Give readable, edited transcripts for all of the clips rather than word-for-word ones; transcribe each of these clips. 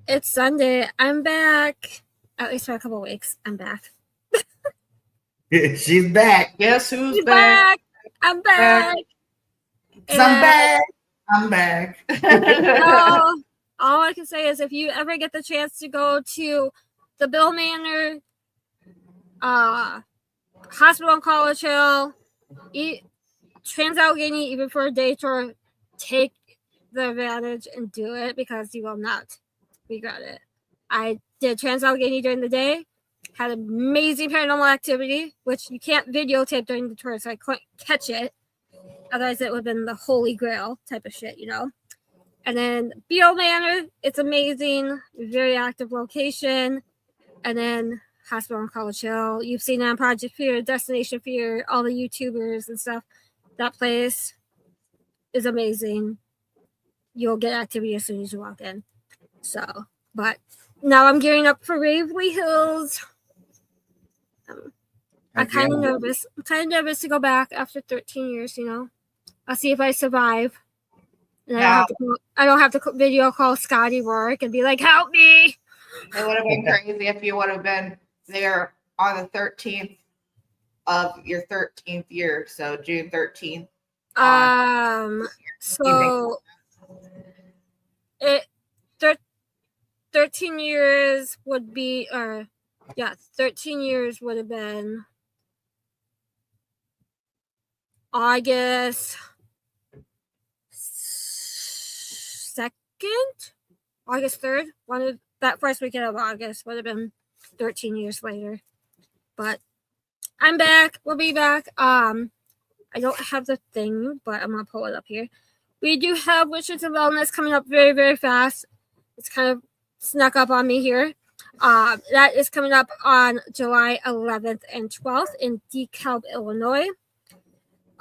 It's Sunday. I'm back. At least for a couple weeks. I'm back. She's back. Guess who's She's back? I'm back. I'm back. I'm back. So, all I can say is if you ever get the chance to go to the Bill Manor, Hospital on College Hill, Trans-Allegheny, even for a day tour, take the advantage and do it because you will not regret it. I did Trans-Allegheny during the day, had amazing paranormal activity, which you can't videotape during the tour, so I couldn't catch it. Otherwise, it would have been the holy grail type of shit, you know? And then Beale Manor, it's amazing, very active location. And then Hospital on College Hill, you've seen it on Project Fear, Destination Fear, all the YouTubers and stuff. That place is amazing. You'll get activity as soon as you walk in. So, but now I'm gearing up for Waverly Hills. I'm kind of nervous. I'm kind of nervous to go back after 13 years, you know. I'll see if I survive. And I don't have to video call Scotty Rourke and be like, help me. It would have been crazy if you would have been there on the 13th of your 13th year. So June 13th. So it 13 years would be, 13 years would have been August 2nd, August 3rd. One of that first weekend of August would have been 13 years later. But I'm back. We'll be back. I don't have the thing, but I'm gonna pull it up here. We do have Witches of Wellness coming up very, very fast. It's kind of snuck up on me here. That is coming up on July 11th and 12th in Dekalb, Illinois.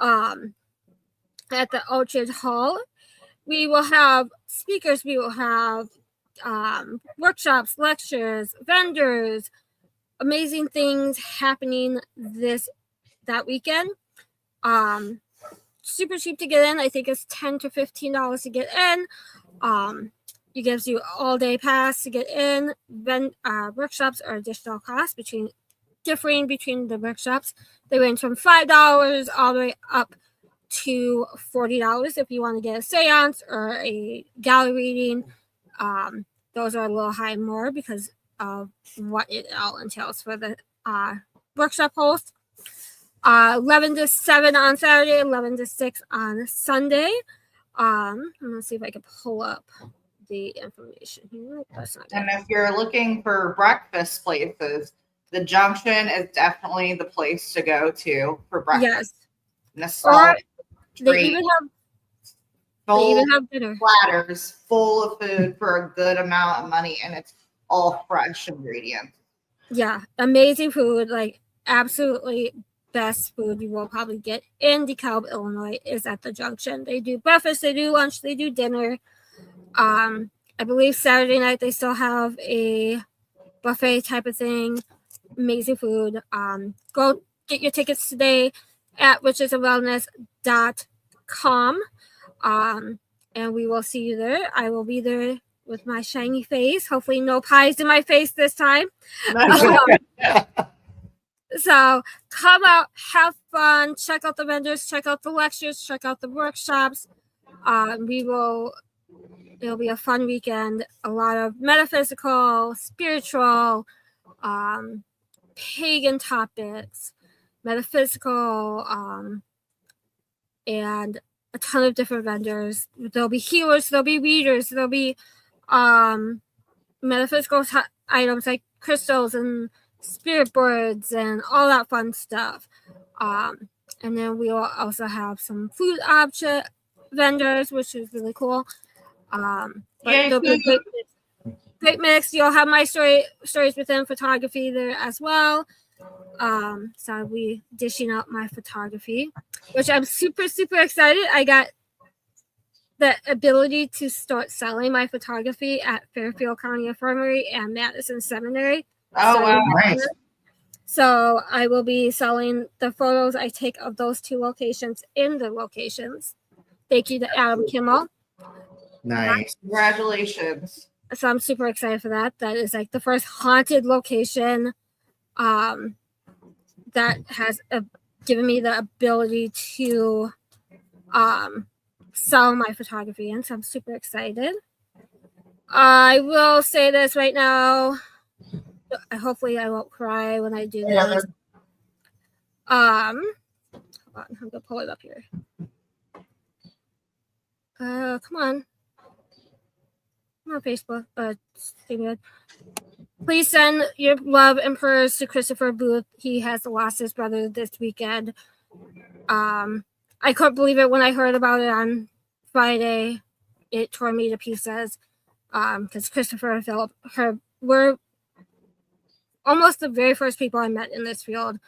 At the Orchard Hall. We will have speakers, we will have workshops, lectures, vendors, amazing things happening that weekend. Super cheap to get in. I think it's $10 to $15 to get in. It gives you all day pass to get in. Workshops are additional costs differing between the workshops. They range from $5 all the way up to $40 if you want to get a seance or a gallery reading. Those are a little high more because of what it all entails for the workshop host. 11 to 7 on Saturday, 11 to 6 on Sunday. I'm going to see if I can pull up the information here. And if you're looking for breakfast places, the Junction is definitely the place to go to for breakfast. Yes. Or they even have dinner. Platters full of food for a good amount of money, and it's all fresh ingredients. Yeah, amazing food, like absolutely best food you will probably get in DeKalb, Illinois is at the Junction. They do breakfast, they do lunch, they do dinner. I believe Saturday night they still have a buffet type of thing. Amazing food. Go get your tickets today at witchesofwellness.com. And we will see you there. I will be there with my shiny face. Hopefully no pies in my face this time. So come out, have fun, check out the vendors, check out the lectures, check out the workshops. It'll be a fun weekend. A lot of metaphysical, spiritual, pagan topics, metaphysical, and a ton of different vendors. There'll be healers, there'll be readers, there'll be metaphysical items like crystals and spirit boards and all that fun stuff. And then we will also have some food object vendors, which is really cool. But there'll be a great mix. You'll have my stories within photography there as well. So I'll be dishing out my photography, which I'm super, super excited. I got the ability to start selling my photography at Fairfield County Infirmary and Madison Seminary. Oh, wow. Nice. So I will be selling the photos I take of those two locations in the locations. Thank you to Adam Kimmel. Nice. Congratulations. So I'm super excited for that. That is like the first haunted location that has given me the ability to sell my photography in. So I'm super excited. I will say this right now. Hopefully I won't cry when I do this. Hold on, I'm gonna pull it up here. Come on, Facebook. Please send your love and prayers to Christopher Booth. He has lost his brother this weekend. I couldn't believe it when I heard about it on Friday. It tore me to pieces. Because Christopher and Philip were almost the very first people I met in this field.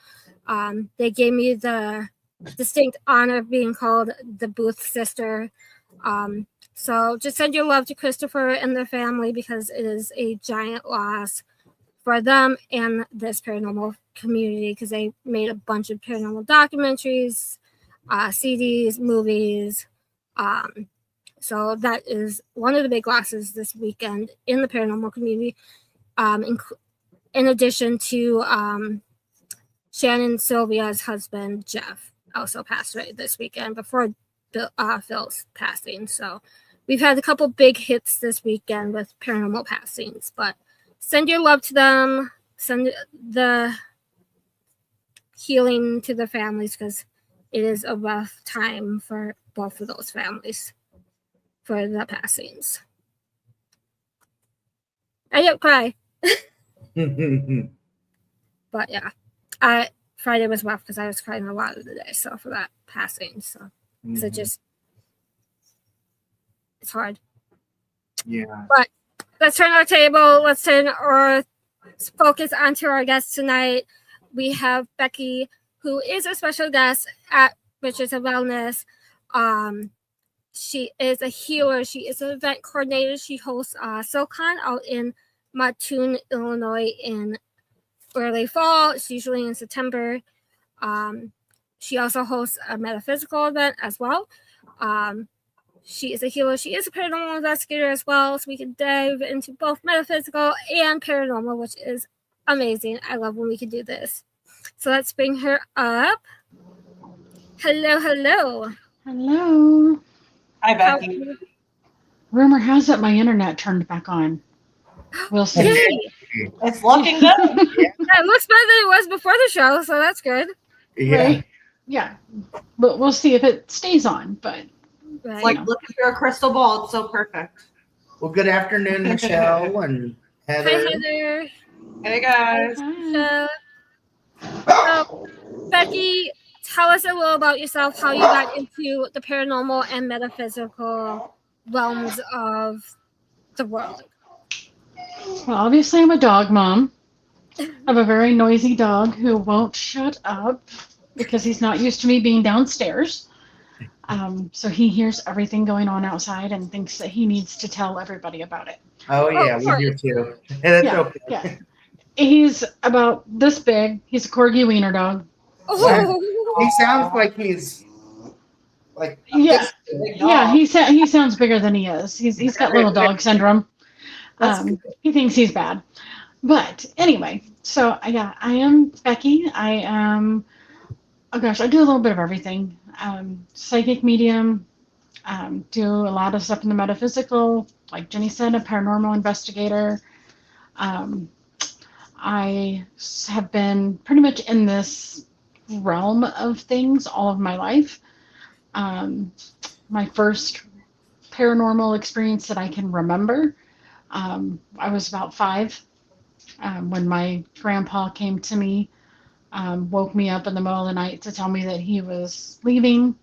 They gave me the distinct honor of being called the Booth sister. So just send your love to Christopher and their family, because it is a giant loss for them and this paranormal community, because they made a bunch of paranormal documentaries, CDs, movies. So that is one of the big losses this weekend in the paranormal community. In addition to Shannon Sylvia's husband, Jeff, also passed away this weekend before Phil's passing. So we've had a couple big hits this weekend with paranormal passings, but send your love to them. Send the healing to the families, because it is a rough time for both of those families for the passings. I didn't cry. But yeah, Friday was rough because I was crying a lot of the day. So for that passing, so it's hard. Yeah. But let's turn our table. Let's turn our focus onto our guest tonight. We have Becky, who is a special guest at Riches of Wellness. She is a healer. She is an event coordinator. She hosts SoCon out in Mattoon, Illinois in early fall. It's usually in September. She also hosts a metaphysical event as well. She is a healer. She is a paranormal investigator as well. So we can dive into both metaphysical and paranormal, which is amazing. I love when we can do this. So let's bring her up. Hello, hello. Hello. Hi, Becky. Rumor has it my internet turned back on. We'll see. Yay. It's looking good. Yeah, it looks better than it was before the show, so that's good. Yeah. Right? Yeah. But we'll see if it stays on. But Right. It's like looking through a crystal ball. It's so perfect. Well, good afternoon, Michelle and Heather. Hi, Heather. Hey, guys. hi. So, Becky, tell us a little about yourself, how you got into the paranormal and metaphysical realms of the world. Well, obviously I'm a dog mom. I have a very noisy dog who won't shut up because he's not used to me being downstairs. So he hears everything going on outside and thinks that he needs to tell everybody about it. Oh yeah, we do too. That's okay. Yeah. He's about this big. He's a corgi wiener dog. Oh. He sounds like he's like Yeah, yeah. He sounds bigger than he is. He's got little dog syndrome. He thinks he's bad. But anyway, so yeah, I am Becky. I am. Oh gosh, I do a little bit of everything. Psychic medium. Do a lot of stuff in the metaphysical, like Jenny said, a paranormal investigator. I have been pretty much in this realm of things all of my life. My first paranormal experience that I can remember, I was about 5 when my grandpa came to me, woke me up in the middle of the night to tell me that he was leaving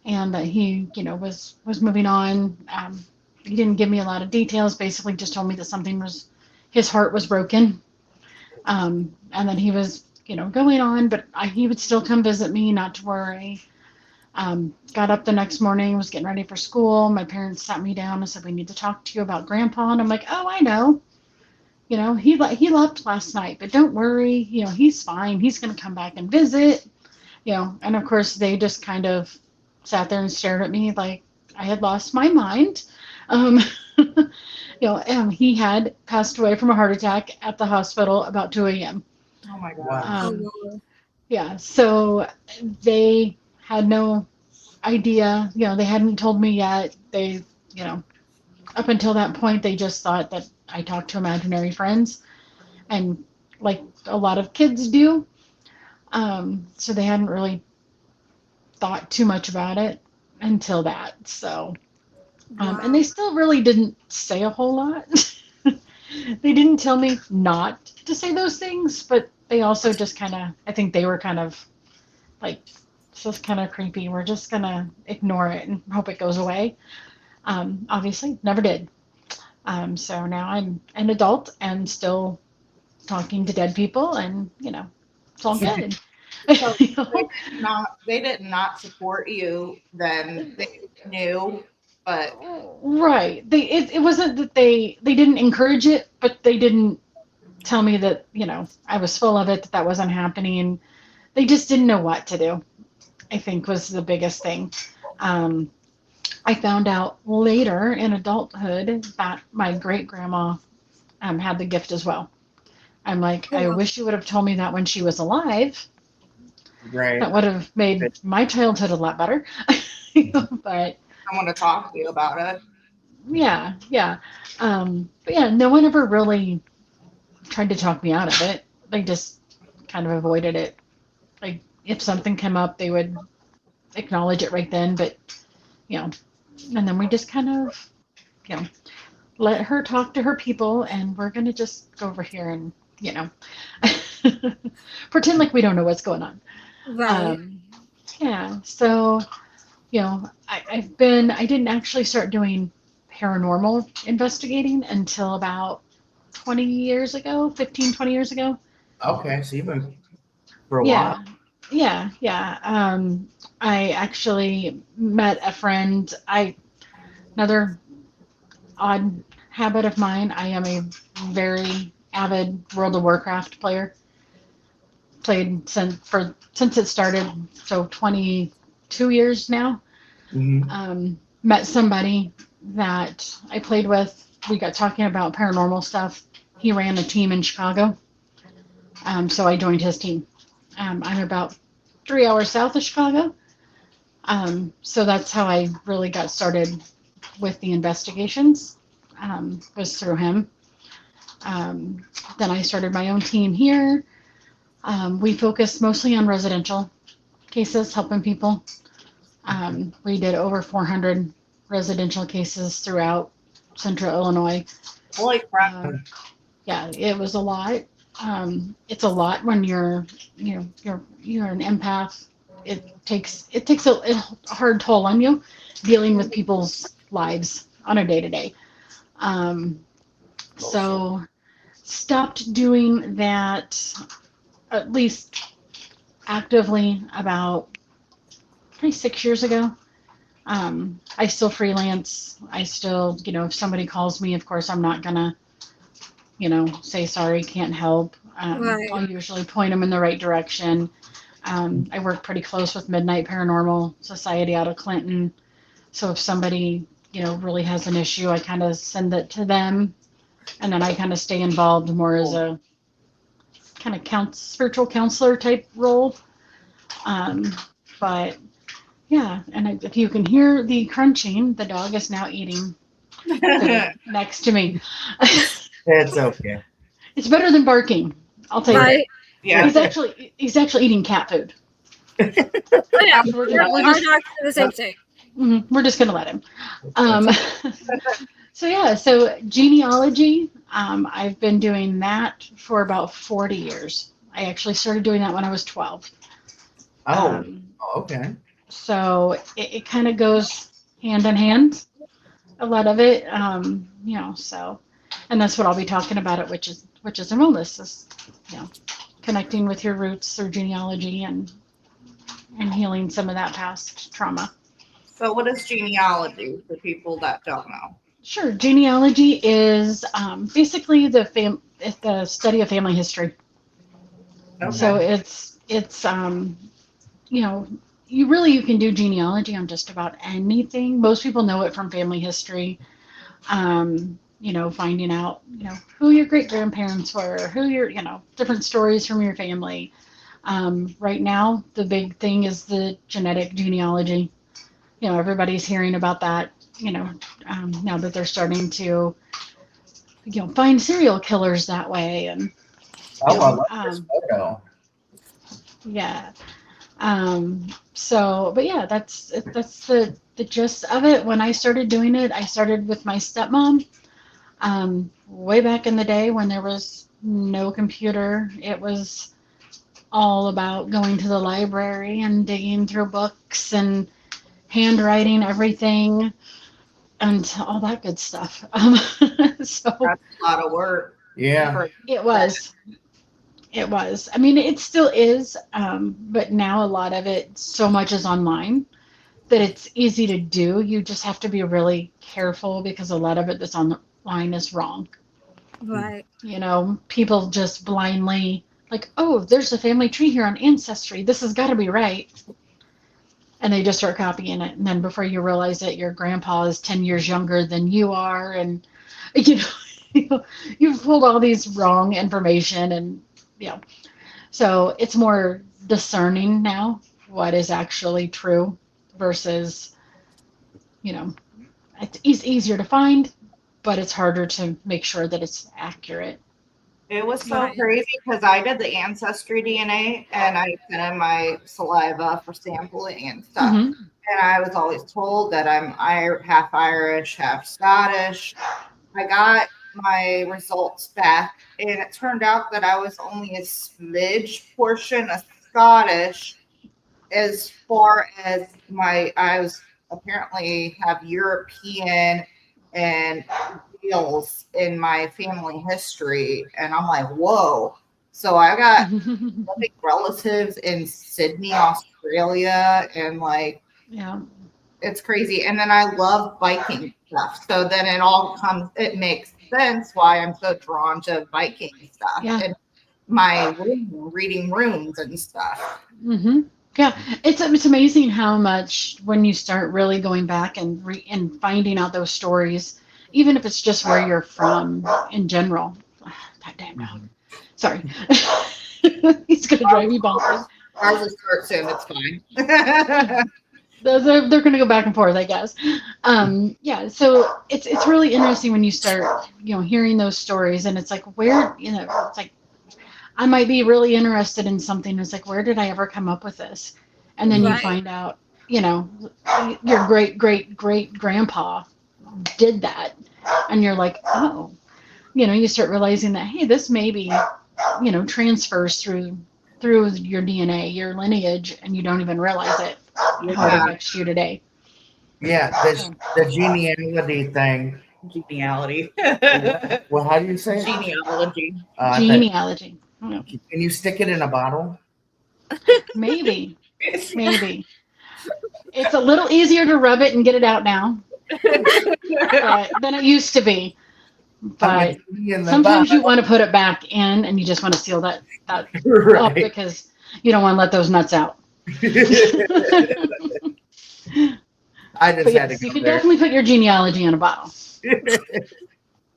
and that he, was moving on. He didn't give me a lot of details, basically just told me that his heart was broken. And then he was, going on, but he would still come visit me, not to worry. Got up the next morning, was getting ready for school. My parents sat me down and said, "We need to talk to you about Grandpa." And I'm like, "Oh, I know. He left last night, but don't worry. He's fine. He's going to come back and visit." And of course they just kind of sat there and stared at me like I had lost my mind. he had passed away from a heart attack at the hospital about 2 a.m. Oh my God. Wow. Um, Oh, yeah, so they had no idea, they hadn't told me yet. They, up until that point, they just thought that I talked to imaginary friends, and like a lot of kids do. So they hadn't really thought too much about it until that. So, and they still really didn't say a whole lot. They didn't tell me not to say those things, but they also just kind of, I think they were kind of like, it's just kind of creepy. We're just going to ignore it and hope it goes away. Obviously, never did. So now I'm an adult and still talking to dead people, and, it's all good. So they did not support you, then they knew, but Right. It wasn't that they didn't encourage it, but they didn't tell me that, I was full of it, that wasn't happening. They just didn't know what to do, I think was the biggest thing. I found out later in adulthood that my great grandma had the gift as well. I'm like, I wish you would have told me that when she was alive. Right. That would have made my childhood a lot better. But I want to talk to you about it. yeah. But yeah, no one ever really tried to talk me out of it. They just kind of avoided it. Like if something came up, they would acknowledge it right then, but and then we just kind of, let her talk to her people, and we're gonna just go over here and, pretend like we don't know what's going on. right. Yeah, so, I didn't actually start doing paranormal investigating until about 20 years ago, 15, 20 years ago. Okay, so you've been for a Yeah, while. yeah. I actually met a friend. Another odd habit of mine. I am a very avid World of Warcraft player. Played since it started, so 22 years now. Met somebody that I played with. We got talking about paranormal stuff. He ran a team in Chicago, so I joined his team. I'm about 3 hours south of Chicago, so that's how I really got started with the investigations. Was through him. Then I started my own team here. We focused mostly on residential cases, helping people. We did over 400 residential cases throughout central Illinois. Holy crap. Yeah, it was a lot. It's a lot when you're an empath. It takes a hard toll on you dealing with people's lives on a day-to-day. So stopped doing that, at least actively, about 6 years ago. I still freelance. I still, if somebody calls me, of course, I'm not gonna, say sorry, can't help. Right. I'll usually point them in the right direction. I work pretty close with Midnight Paranormal Society out of Clinton. So if somebody, really has an issue, I kind of send it to them. And then I kind of stay involved more as a kind of spiritual counselor type role. But yeah, and if you can hear the crunching, the dog is now eating next to me. It's okay. It's better than barking. I'll tell you that. Right. Yeah. He's actually eating cat food. Oh, yeah. We're Our just, dogs do the same thing. we're just gonna let him. So genealogy, I've been doing that for about 40 years. I actually started doing that when I was 12. Okay. So it kind of goes hand in hand, a lot of it, so, and that's what I'll be talking about it, which is in wellness, is, connecting with your roots through genealogy and healing some of that past trauma. So what is genealogy for people that don't know? Sure. Genealogy is basically the study of family history. Okay. So it's you can do genealogy on just about anything. Most people know it from family history. finding out, who your great grandparents were, who your, different stories from your family. Right now, the big thing is the genetic genealogy. Everybody's hearing about that, now that they're starting to, find serial killers that way. And, Oh, I love this photo. yeah. But yeah, that's the gist of it. When I started doing it, I started with my stepmom. Way back in the day when there was no computer, it was all about going to the library and digging through books and handwriting everything and all that good stuff. So That's a lot of work. Yeah. it was. It was. I mean, it still is, but now a lot of it, so much is online that it's easy to do. You just have to be really careful because a lot of it that's online is wrong. Right. People just blindly, like, oh, there's a family tree here on Ancestry. This has got to be right. And they just start copying it. And then before you realize it, your grandpa is 10 years younger than you are. And, you've pulled all these wrong information and, so it's more discerning now what is actually true versus, it's easier to find, but it's harder to make sure that it's accurate. It was so Right. crazy because I did the ancestry DNA and I sent in my saliva for sampling and stuff. Mhm. And I was always told that I'm half Irish, half Scottish. I got my results back, and it turned out that I was only a smidge portion of Scottish, as far as I was apparently have European and Wales in my family history, and I'm like, whoa. So I got relatives in Sydney, Australia, and Yeah. it's crazy. And then I love Viking stuff. So then it makes sense why I'm so drawn to Viking stuff. Yeah. And my reading runes and stuff. Mm-hmm. Yeah, it's amazing how much when you start really going back and finding out those stories, even if it's just where you're from in general. That damn dog. Sorry. He's gonna drive you bonkers. Ours will start soon. It's fine. They're going to go back and forth, I guess. Yeah, so it's really interesting when you start, hearing those stories, and it's like, where, it's like, I might be really interested in something. It's like, where did I ever come up with this? And then you Right. find out, your great great great grandpa did that, and you're like, oh, you start realizing that, hey, this maybe, transfers through your DNA, your lineage, and you don't even realize it. How it Yeah. affects you today. Yeah, the genealogy thing. Genealogy. Well, how do you say it? Genealogy. Genealogy. Can you stick it in a bottle? Maybe. It's a little easier to rub it and get it out now than it used to be. But sometimes you want to put it back in and you just want to seal that right. up because you don't want to let those nuts out. I just But had yes, to you go can there. definitely put your genealogy in a bottle.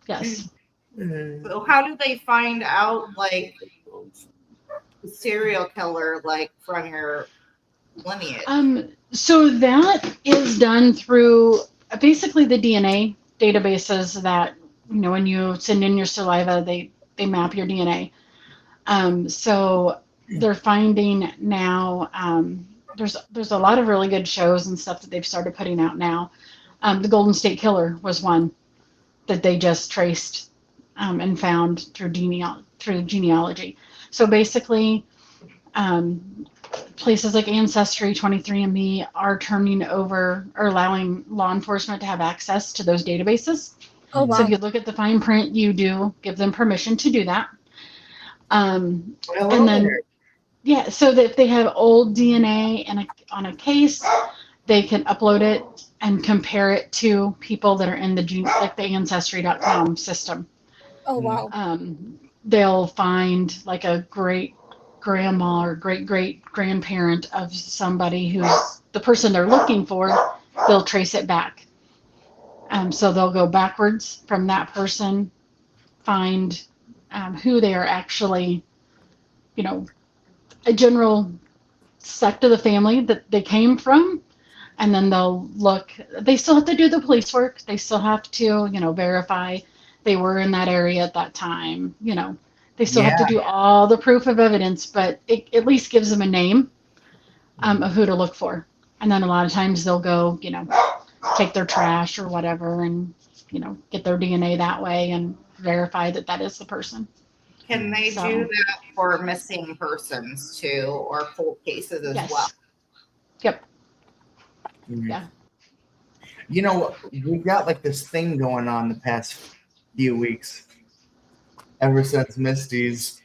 Yes. So how do they find out the serial killer from your lineage? So that is done through basically the DNA databases that, when you send in your saliva, they map your DNA. So they're finding now, there's a lot of really good shows and stuff that they've started putting out now. The Golden State Killer was one that they just traced and found through genealogy. So basically, places like Ancestry, 23andMe are turning over or allowing law enforcement to have access to those databases. Oh, wow. So if you look at the fine print, you do give them permission to do that. And then, yeah, so that if they have old DNA on a case, they can upload it and compare it to people that are in the Ancestry.com system. Oh, wow. They'll find a great grandma or great great grandparent of somebody who's the person they're looking for. They'll trace it back. So they'll go backwards from that person, find who they are actually, a general sect of the family that they came from, and then they'll look. They still have to do the police work. They still have to, verify they were in that area at that time. They still have to do all the proof of evidence, but it at least gives them a name of who to look for. And then a lot of times they'll go, take their trash or whatever and, get their DNA that way and verify that that is the person. Can they do that for missing persons too, or cold cases as well? Yep. Mhm. Yeah. We've got like this thing going on the past few weeks, ever since Misty's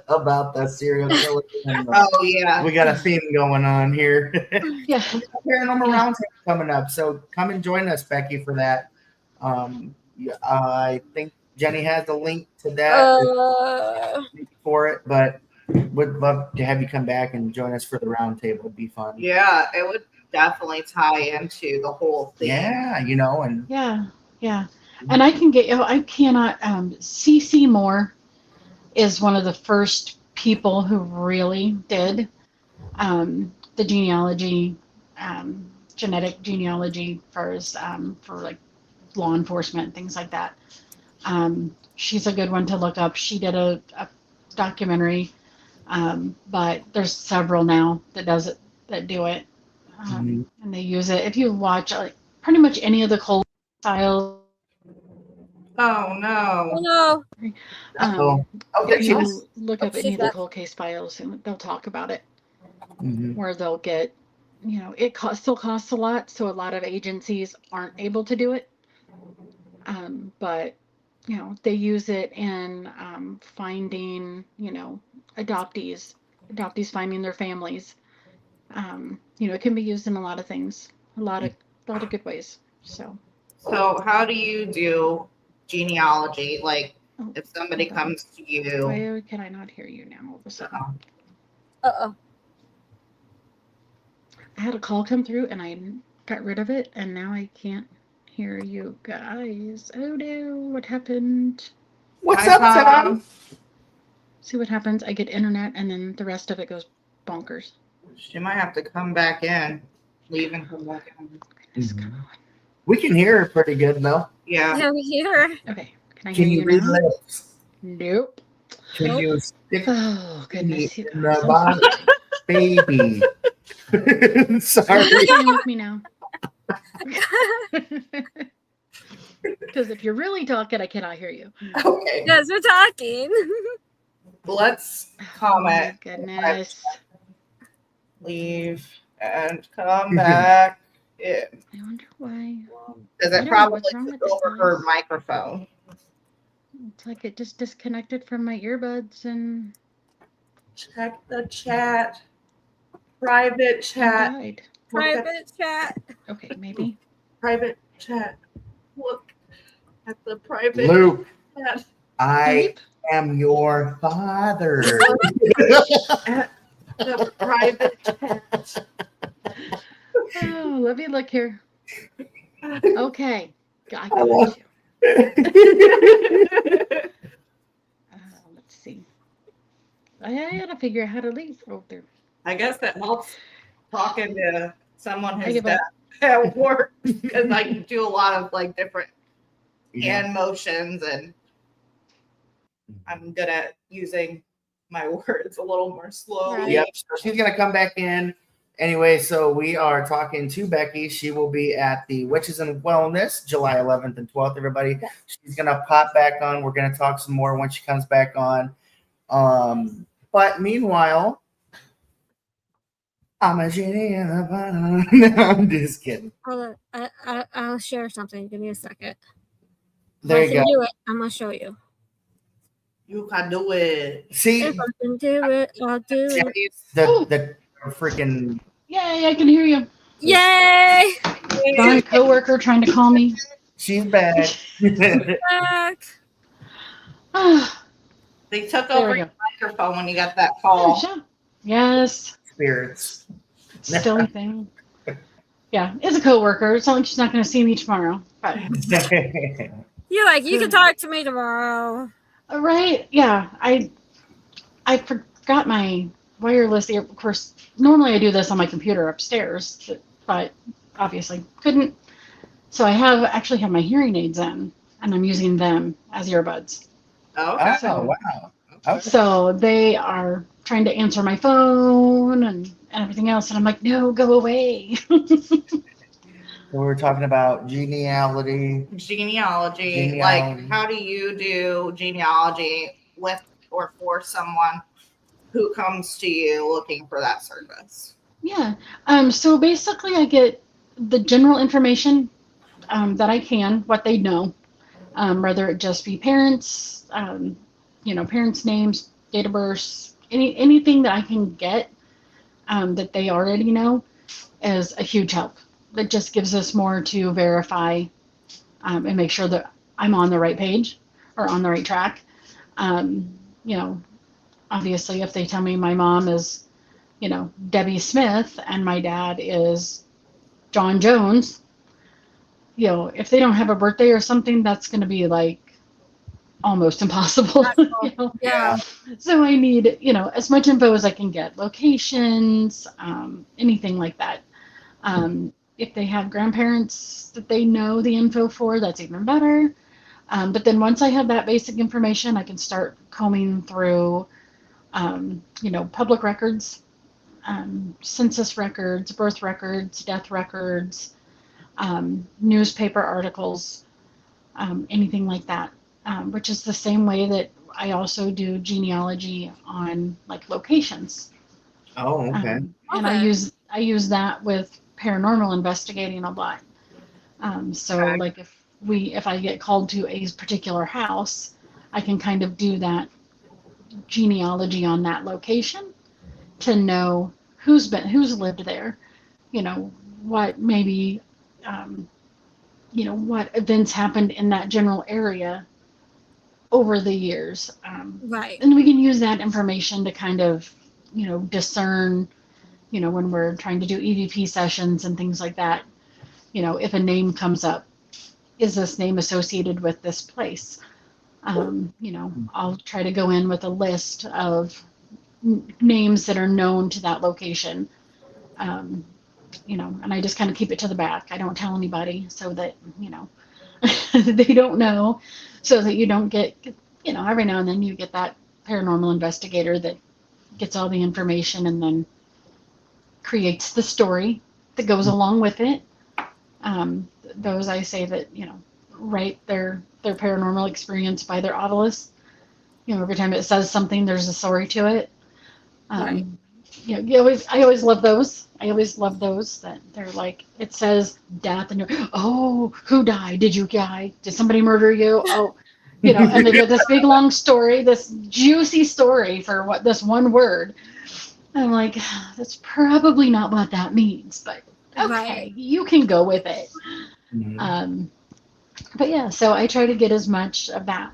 about that serial killer. Oh yeah, we got a theme going on here. Yeah. Paranormal Roundtable coming up, so come and join us, Becky, for that. I think Jenny has the link to that for it, but would love to have you come back and join us for the roundtable. It'd be fun. yeah, it would definitely tie into the whole thing. Yeah, and Yeah. And I can get I cannot. CC Moore is one of the first people who really did the genealogy, genetic genealogy for like law enforcement, things like that. She's a good one to look up. She did a documentary, but there's several now that do it, and they use it. If you watch pretty much any of the cold files. Oh no! Oh no! Okay, If you look up any of the back. cold case files, and they'll talk about it, Mhm. where they'll get, it still costs a lot, so a lot of agencies aren't able to do it. But they use it in finding, adoptees finding their families. It can be used in a lot of things, a lot of good ways. So how do you do genealogy? Like, if somebody comes to you, why can I not hear you now all of a sudden? Uh-oh. I had a call come through and I got rid of it, and now I can't hear you guys. Oh no, what happened? What's up, Tom? See what happens? I get internet and then the rest of it goes bonkers. she might have to come back in, leave and come back in. Goodness, come on. We can hear her pretty good, though. Yeah. Yeah, we hear. Okay, can I Can hear you you read now? lips? Nope. Can Nope. you stick Oh goodness, you in guys. the bottom? Baby. Sorry. What's wrong with me now? Because if you're really talking, I cannot hear you. Okay. Yes, we're talking. Let's Oh comment. my goodness. Leave and come back in. I wonder why. Because I it don't know probably what's wrong took with this over her device. microphone. It's like it just disconnected from my earbuds and Check the chat. Private chat. died. Private chat. Okay, maybe. Private chat. Look at the private Luke, chat. I am your father. The private chat. Oh, let me look here. Okay, I got you. Let's see. I gotta figure out how to leave. Oh, there. I guess that helps talking to someone I who's give up. at work, because I can do a lot of like different Yeah. hand motions, and I'm good at using my words a little more slowly. Right. Yep. So she's gonna come back in anyway. So we are talking to Becky. She will be at the Witches and Wellness July 11th and 12th. Everybody, she's gonna pop back on. We're gonna talk some more when she comes back on. But meanwhile, I'm a genie in the bottle. No, I'm just kidding. Hold on. I'll share something. Give me a second. There If you I go. can do it, I'm gonna show you. You can do it. See If I can do it, I'll do it. the freaking. Yay, I can hear you. Yay! Darn coworker trying to call me. She's back. Back. They took There over we your go. microphone when you got that call. Yes. Spirits. Silly thing. Yeah, it's a coworker. It's not like she's not going to see me tomorrow. But You're like, you can talk to me tomorrow. right, yeah. I forgot my wireless ear. Of course, normally I do this on my computer upstairs, but obviously couldn't. So I actually have my hearing aids in, and I'm using them as earbuds. Okay. Oh, wow. Okay. So they are trying to answer my phone and everything else, and I'm like, no, go away. So we were talking about genealogy. Genealogy. Like, how do you do genealogy with or for someone who comes to you looking for that service? Yeah. So basically, I get the general information that I can, what they know, whether it just be parents, parents' names, date of birth, anything that I can get that they already know is a huge help. That just gives us more to verify and make sure that I'm on the right page or on the right track. You know, obviously, if they tell me my mom is, Debbie Smith and my dad is John Jones, if they don't have a birthday or something, that's going to be like almost impossible. Yeah. So I need, as much info as I can get, locations, anything like that. If they have grandparents that they know the info for, that's even better. But then once I have that basic information, I can start combing through, public records, census records, birth records, death records, newspaper articles, anything like that, which is the same way that I also do genealogy on like locations. Oh, okay. And I use that with paranormal investigating a lot. So like if I get called to a particular house, I can kind of do that genealogy on that location to know who's lived there, what maybe, what events happened in that general area over the years. Right. And we can use that information to kind of, discern, when we're trying to do EVP sessions and things like that, if a name comes up, is this name associated with this place? I'll try to go in with a list of names that are known to that location. And I just kind of keep it to the back. I don't tell anybody so that, they don't know, so that you don't get, every now and then you get that paranormal investigator that gets all the information and then creates the story that goes along with it. Those I say that, write their paranormal experience by their obelisk. Every time it says something, there's a story to it. Right. I always love those. I always love those that they're like, it says death and you're, oh, who died? Did you die? Did somebody murder you? Oh, and they get this big long story, this juicy story for what this one word. And I'm like, that's probably not what that means, but okay, Right. you can go with it. Mhm. But yeah, so I try to get as much of that,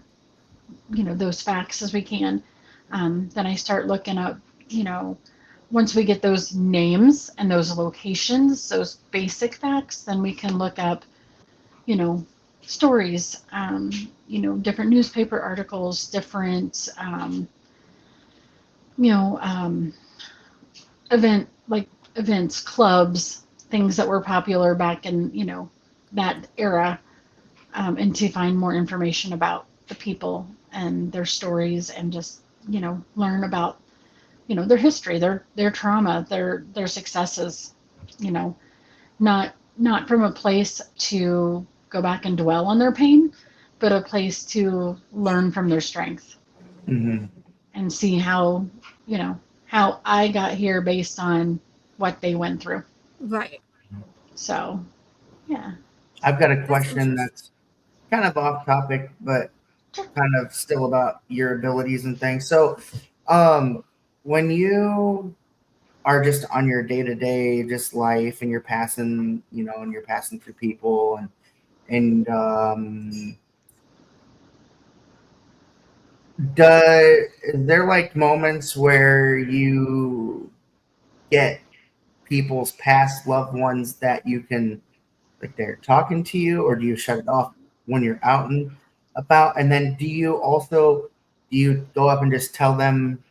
those facts as we can. Then I start looking up, once we get those names and those locations, those basic facts, then we can look up, stories, different newspaper articles, different, you know, um, events, clubs, things that were popular back in, that era, and to find more information about the people and their stories and just, learn about, their history, their trauma, their successes, you know, not from a place to go back and dwell on their pain, but a place to learn from their strength Mhm. and see how I got here based on what they went through. Right. So, yeah. I've got a That's question interesting. that's kind of off topic, but kind of still about your abilities and things. So, when you are just on your day to day, just life, and you're passing, and you're passing through people, and is there like moments where you get people's past loved ones that you can, like, they're talking to you, or do you shut it off when you're out and about? And then do you go up and just tell them,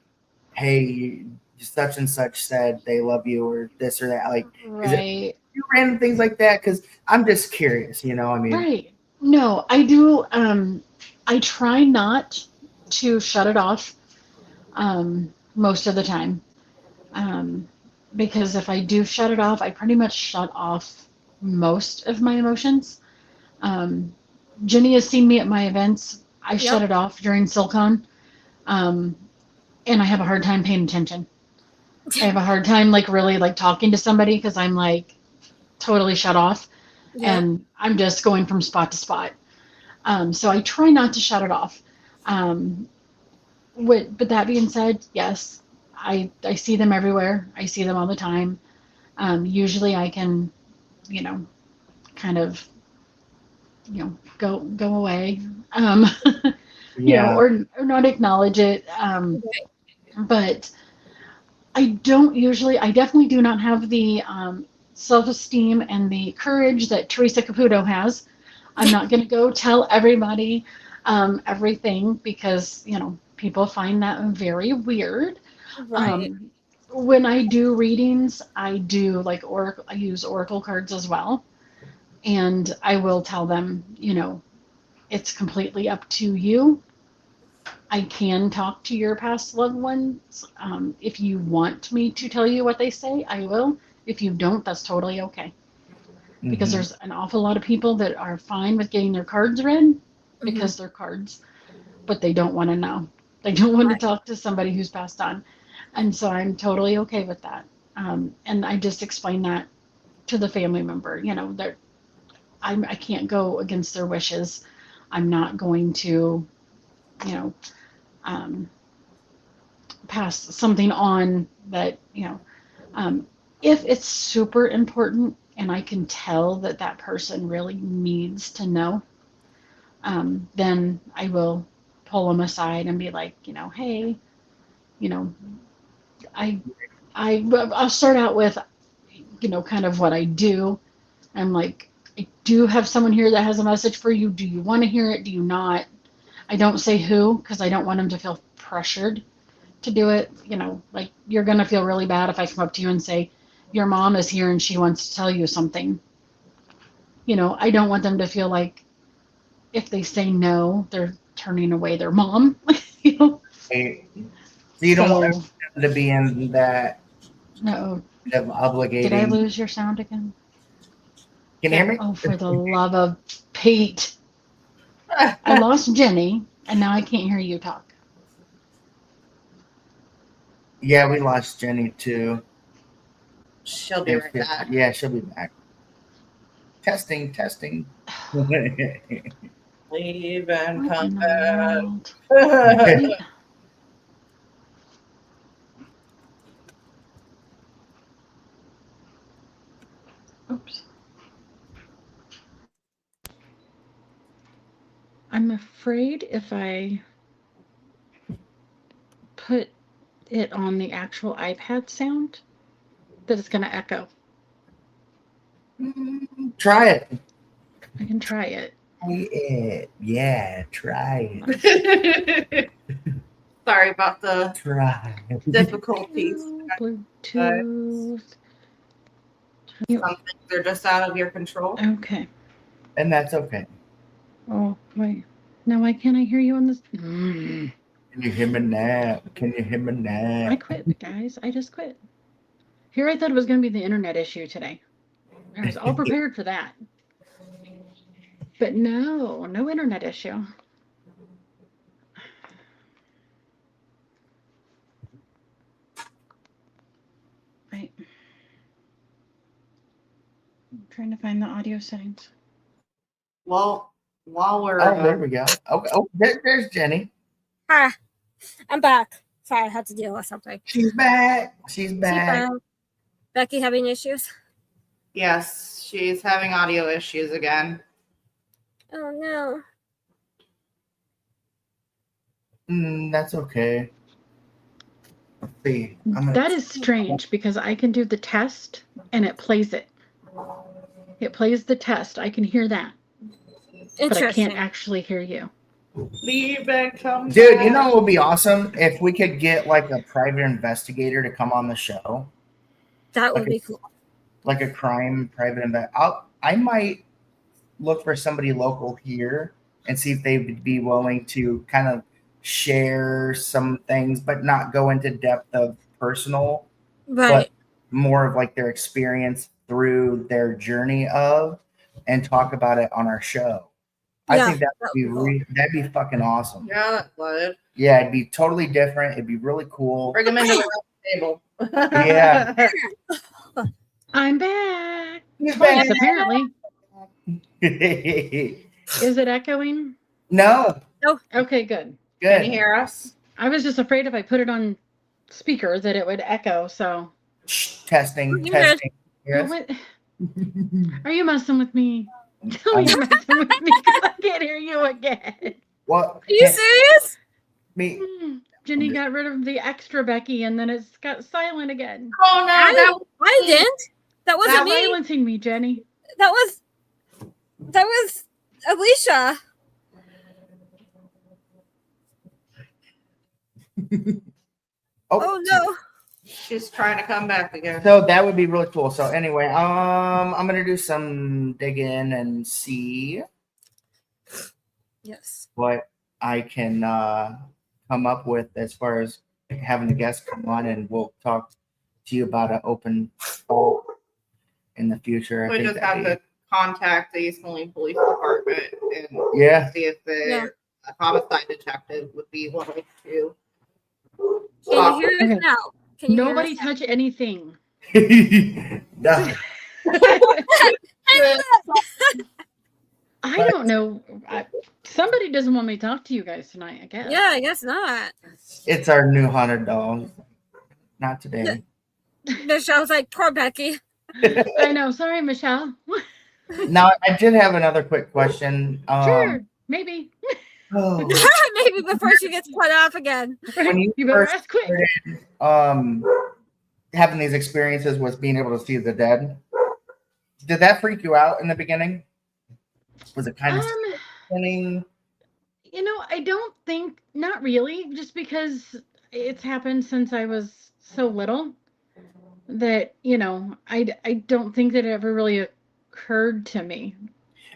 hey, such and such said they love you, or this or that? Like, is it Right. random things like that? Because I'm just curious, you know. I mean, Right. No, I do. I try not to shut it off most of the time. Because if I do shut it off, I pretty much shut off most of my emotions. Jenny has seen me at my events. I shut it off during SilCon, and I have a hard time paying attention. I have a hard time like really like talking to somebody because I'm like totally shut off, and I'm just going from spot to spot. So I try not to shut it off. But that being said, yes, I see them everywhere. I see them all the time. Usually I can, you know, kind of, you know, go away, you know, or not acknowledge it. But I definitely do not have the self-esteem and the courage that Teresa Caputo has. I'm not going to go tell everybody everything because, you know, people find that very weird. Right. When I do readings, I do like Oracle, I use Oracle cards as well. And I will tell them, you know, it's completely up to you. I can talk to your past loved ones. If you want me to tell you what they say, I will. If you don't, that's totally okay. Because there's an awful lot of people that are fine with getting their cards read because they're cards, but they don't want to know. They don't want to talk to somebody who's passed on. And so I'm totally okay with that. And I just explain that to the family member, you know, that I can't go against their wishes. I'm not going to, you know, pass something on that, you know, if it's super important and I can tell that that person really needs to know, then I will pull them aside and be like, you know, hey, you know, I'll start out with, you know, kind of what I do. I'm like, I do have someone here that has a message for you. Do you want to hear it? Do you not? I don't say who because I don't want them to feel pressured to do it. You know, like you're going to feel really bad if I come up to you and say, your mom is here and she wants to tell you something. You know, I don't want them to feel like if they say no, they're turning away their mom. You know? So you don't want them to be in that obligating. Did I lose your sound again? Can you hear me? Oh, for the love of Pete. I lost Jenny, and now I can't hear you talk. Yeah, we lost Jenny too. She'll be right back. Yeah, she'll be back. Testing. Leave and come back. Oops. I'm afraid if I put it on the actual iPad sound that it's going to echo. Try it. I can try it. Yeah, try it. Sorry about the difficulties. Bluetooth. Some things are just out of your control. Okay. And that's okay. Oh, wait. Now why can't I hear you on this? Can you hear me now? I quit, guys. I just quit. Here I thought it was going to be the internet issue today. I was all prepared for that. But no internet issue. Right. I'm trying to find the audio settings. Well, while we're... there we go. Okay. Oh, there's Jenny. Hi, I'm back. Sorry, I had to deal with something. She's back. She's back. Becky having issues? Yes, she's having audio issues again. Oh, no. That's okay. Let's see. That is strange because I can do the test and it plays it. It plays the test. I can hear that, but I Interesting. can't actually hear you. Leave and come Dude, back. you know what would be awesome if we could get like a private investigator to come on the show, That would like be cool. like a crime private I might look for somebody local here and see if they would be willing to kind of share some things, but not go into depth of personal, Right. but more of like their experience through their journey of, and talk about it on our show. I Yeah, think that that would be would be cool. that'd be fucking awesome. Yeah, that would. Yeah, it'd be totally different. It'd be really cool. Bring them into the table. Yeah. I'm back. He's Twice, back. apparently. Is it echoing? No. Okay, good. Can you Good. hear us? I was just afraid if I put it on speaker that it would echo. So, Shh, testing. You Testing. Yes. what? Are you messing with me? Tell me you're messing with me because I can't hear you again. What? Are you serious? Me? Jenny got rid of the extra Becky, and then it's got silent again. Oh no, I didn't. That wasn't That me. Silencing me, Jenny. That was Alicia. Oh no. she's trying to come back again. So that would be really cool. So anyway, I'm gonna do some digging and see Yes. what I can come up with as far as having a guest come on, and we'll talk to you about an open call in the future. I We think just have that'd to contact the East Moline Police Department and be- yeah. see if the homicide detective would be willing to. Can you hear us Okay. now? Can you hear Nobody us touch anything. No. I don't know. Somebody doesn't want me to talk to you guys tonight, I guess. now? Yeah, I guess not. It's our new haunted doll. Not today. Michelle's like, poor Becky. I know. Sorry, Michelle. Now, I did have another quick question. Sure. Maybe. Oh, Maybe before she gets cut off again. when you You better first ask quick. having these experiences with being able to see the dead, did that freak you out in the beginning? Was it kind of stunning? You know, I don't think, not really, just because it's happened since I was so little that, you know, I don't think that it ever really occurred to me.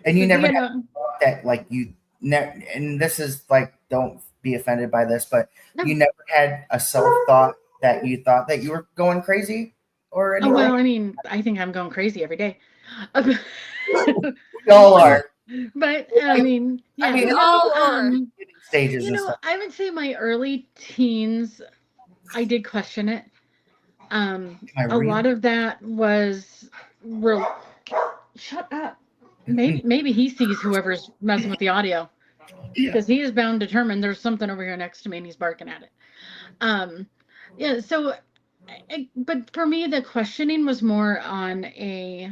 And you never had know, that, like, and this is like, don't be offended by this, but No. you never had a self-thought that you thought that you were going crazy or oh, anything? well, I mean, I think I'm going crazy every day. We all are. But, I mean, yeah. I mean, We all are. Stages You and know, stuff. I would say my early teens, I did question it. A lot of that was real. Shut up. Maybe he sees whoever's messing with the audio, because he is bound determined there's something over here next to me and he's barking at it. Yeah. So, but for me, the questioning was more on a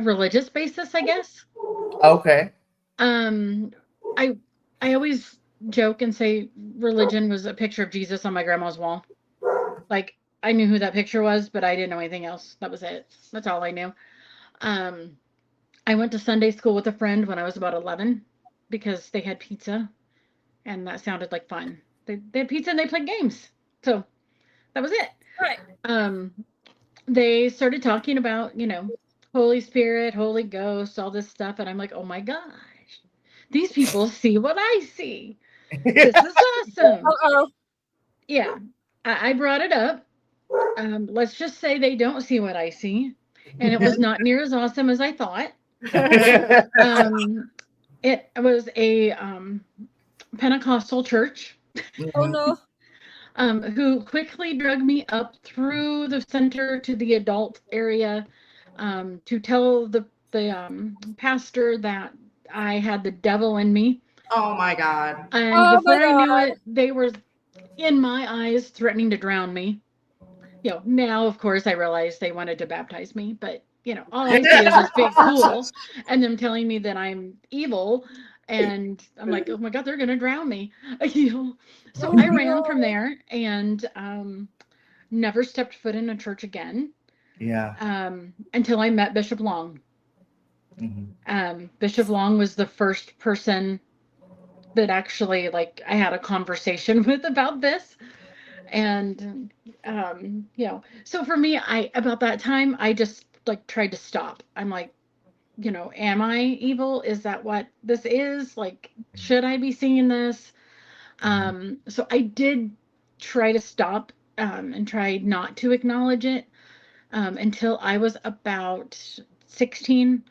religious basis, I guess. Okay. I always joke and say religion was a picture of Jesus on my grandma's wall. Like, I knew who that picture was, but I didn't know anything else. That was it. That's all I knew. I went to Sunday school with a friend when I was about 11 because they had pizza, and that sounded like fun. They had pizza and they played games. So that was it. Right. They started talking about, you know, Holy Spirit, Holy Ghost, all this stuff. And I'm like, oh my gosh, these people see what I see. This is awesome. Uh-oh. Yeah, I brought it up. Let's just say they don't see what I see. And it was not near as awesome as I thought. It was a Pentecostal church. Oh no. Who quickly drug me up through the center to the adult area to tell the pastor that I had the devil in me. Oh my God. And before I knew it, they were, in my eyes, threatening to drown me. You know, now, of course, I realize they wanted to baptize me, but, you know, all I see is this big pool and them telling me that I'm evil. And I'm like, oh my God, they're going to drown me. You know? So I ran from there and never stepped foot in a church again. Yeah. Until I met Bishop Long. Bishop Long was the first person that actually, like, I had a conversation with about this. And, so for me, about that time, I just, like, tried to stop. I'm like, am I evil? Is that what this is? Like, should I be seeing this? So I did try to stop, and try not to acknowledge it, until I was about 16.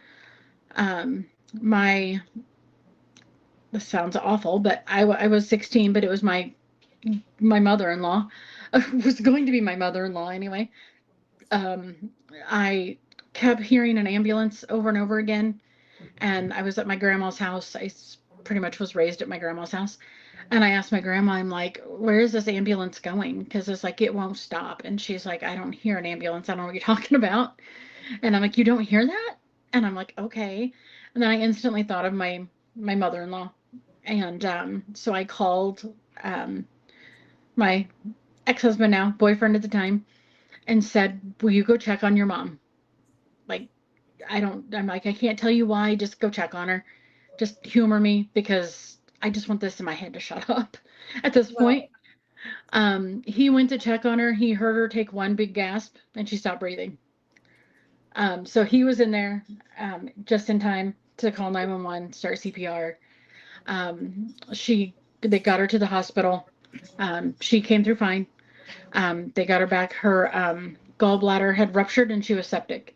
This sounds awful, but I was 16, but it was my mother-in-law. Was going to be my mother-in-law anyway. I kept hearing an ambulance over and over again, and I was at my grandma's house. I pretty much was raised at my grandma's house, and I asked my grandma, I'm like, where is this ambulance going? Because it's like, it won't stop. And she's like, I don't hear an ambulance. I don't know what you're talking about. And I'm like, you don't hear that? And I'm like, okay. And then I instantly thought of my mother-in-law. And so I called my ex-husband, now boyfriend at the time, and said, will you go check on your mom? Like, I'm like, I can't tell you why, just go check on her. Just humor me, because I just want this in my head to shut up at this point. He went to check on her. He heard her take one big gasp, and she stopped breathing. So he was in there just in time to call 911, start CPR. They got her to the hospital. She came through fine. They got her back. Her gallbladder had ruptured and she was septic.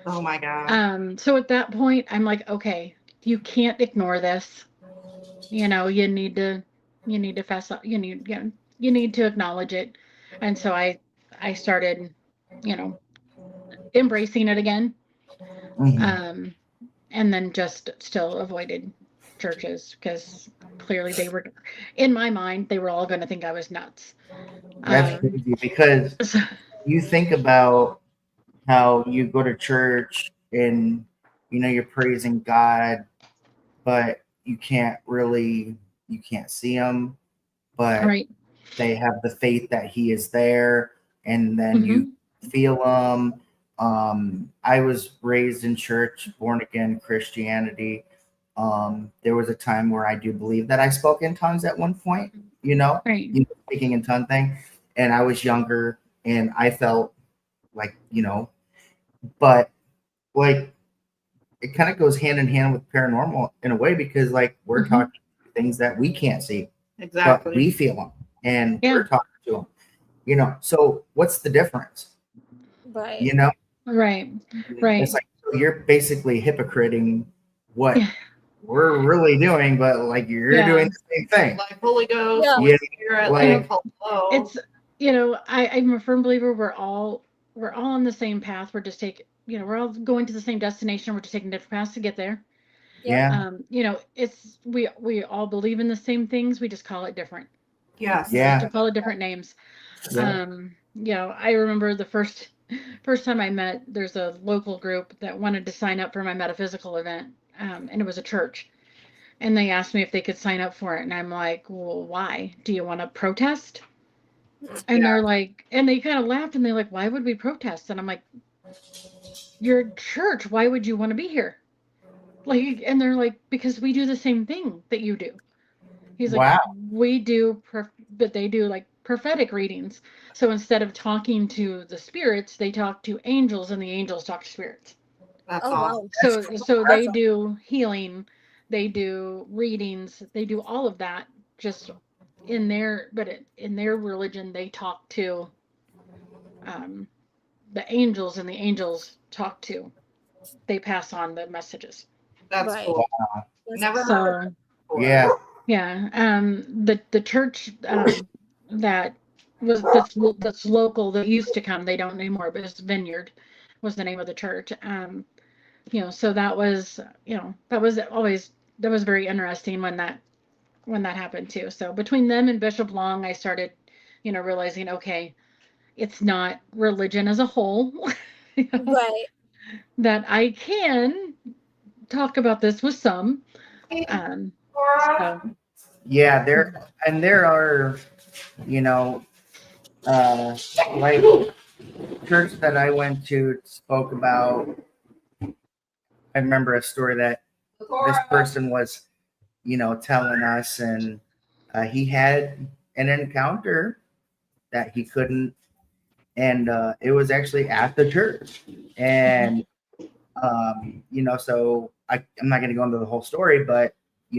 Oh my God. So at that point, I'm like, okay, you can't ignore this. You need to fess up. You need to acknowledge it. And so I started, embracing it again. And then just still avoided churches, because clearly they were, in my mind, they were all going to think I was nuts. That's crazy, because you think about how you go to church and you're praising God, but you can't see him, but Right. they have the faith that he is there, and then you feel him. I was raised in church, born again Christianity. There was a time where I do believe that I spoke in tongues at one point, Right. speaking in tongue thing. And I was younger and I felt like, but like it kind of goes hand in hand with paranormal in a way, because like we're talking things that we can't see, Exactly. but we feel them and Yeah. we're talking to them, so what's the difference? Right. Right. It's like, so you're basically hypocriting what we're really doing, but like you're doing the same thing. Like Holy Ghost, Yeah. Holy Spirit, like hello. It's, I'm a firm believer we're all on the same path. We're just we're all going to the same destination. We're just taking different paths to get there. Yeah. It's we all believe in the same things. We just call it different. Yes. Yeah. To call it different names. Yeah. I remember the first time I met, there's a local group that wanted to sign up for my metaphysical event. And it was a church. And they asked me if they could sign up for it. And I'm like, well, why? Do you want to protest? And they're like, and they kind of laughed and they're like, why would we protest? And I'm like, you're a church. Why would you want to be here? Like, and they're like, because we do the same thing that you do. He's like, Wow. we do, but they do like prophetic readings. So instead of talking to the spirits, they talk to angels, and the angels talk to spirits. That's awesome. Wow. So they do healing, they do readings, they do all of that just in their religion. They talk to the angels, and the angels they pass on the messages. That's Right. cool. Wow. Never heard of that Yeah. Yeah. The church that's local, that used to come, they don't anymore, but it's Vineyard was the name of the church. So that was very interesting when that happened too. So between them and Bishop Long, I started, realizing, okay, it's not religion as a whole. Right. That I can talk about this with some. So. Yeah, there are, like church that I went to spoke about. I remember a story that this person was, telling us, and he had an encounter that he couldn't, and it was actually at the church, and so I'm not going to go into the whole story, but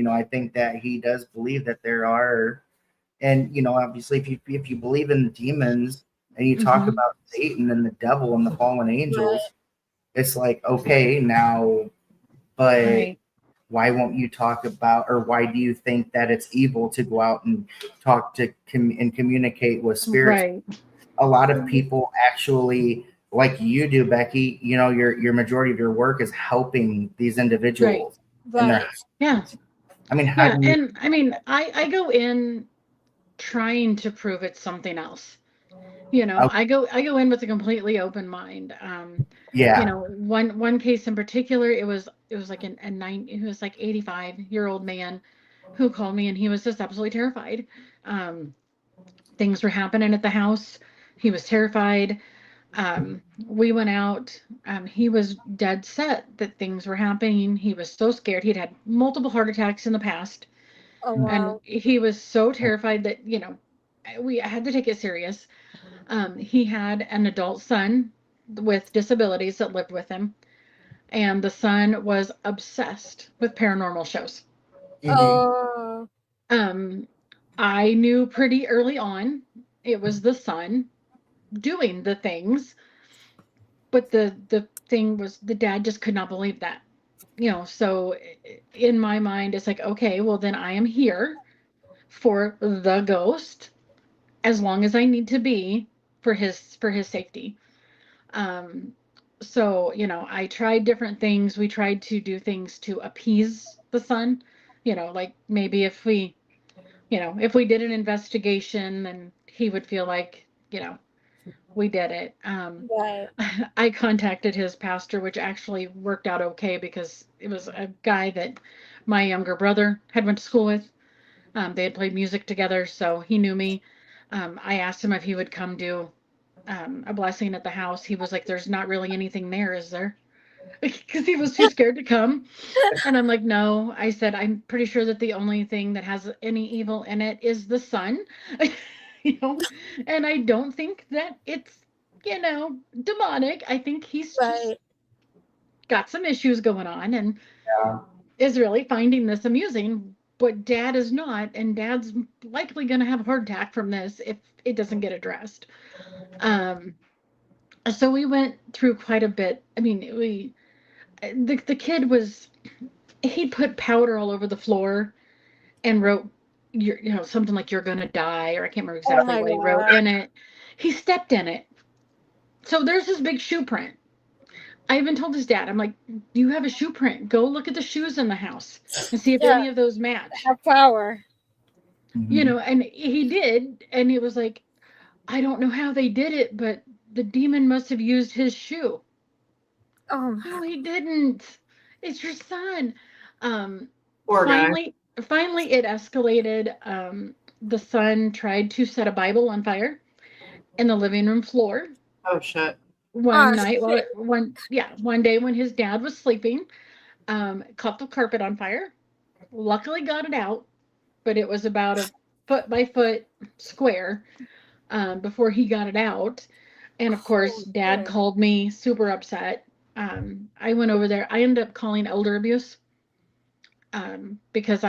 I think that he does believe that there are, and obviously if you believe in demons and you talk about Satan and the devil and the fallen angels, it's like, okay, now, but Right. why won't you talk about, or why do you think that it's evil to go out and talk to and communicate with spirits? Right. A lot of people actually, like you do, Becky, your majority of your work is helping these individuals. Right. Yeah. I mean, how Yeah. do you? And I mean, I go in trying to prove it's something else. I go in with a completely open mind. Yeah. One case in particular, it was like he was like 85-year-old man who called me, and he was just absolutely terrified. Things were happening at the house. He was terrified. We went out. He was dead set that things were happening. He was so scared. He'd had multiple heart attacks in the past. Oh And wow. he was so terrified that, we had to take it serious. He had an adult son with disabilities that lived with him, and the son was obsessed with paranormal shows. Oh. I knew pretty early on it was the son doing the things, but the thing was the dad just could not believe that. So in my mind, it's like, okay, well then I am here for the ghost as long as I need to be for his safety. Um, so, I tried different things. We tried to do things to appease the son, like maybe if we did an investigation, then he would feel like, we did it. Right. I contacted his pastor, which actually worked out okay because it was a guy that my younger brother had went to school with. They had played music together, so he knew me. I asked him if he would come do a blessing at the house. He was like, "There's not really anything there, is there?" Because he was too scared to come. And I'm like, "No." I said, "I'm pretty sure that the only thing that has any evil in it is the sun." And I don't think that it's, demonic. I think he's just Right. got some issues going on and Yeah. is really finding this amusing, but dad is not, and dad's likely going to have a heart attack from this if it doesn't get addressed. So we went through quite a bit. I mean, the kid he put powder all over the floor and wrote, something like "you're gonna die," or I can't remember Oh exactly my what he wrote god. in it. He stepped in it, so there's this big shoe print. I even told his dad, I'm like, "Do you have a shoe print? Go look at the shoes in the house and see if Yeah. any of those match." Have power. And he did, and it was like, "I don't know how they did it, but the demon must have used his shoe." Oh No, he didn't. It's your son. Um, Poor guy. finally it escalated. The son tried to set a Bible on fire in the living room floor Oh shit. one Oh, night. shit. One day when his dad was sleeping, caught the carpet on fire. Luckily got it out, but it was about a foot by foot square before he got it out. And of course, Oh, dad shit. called me super upset. I went over there. I ended up calling elder abuse because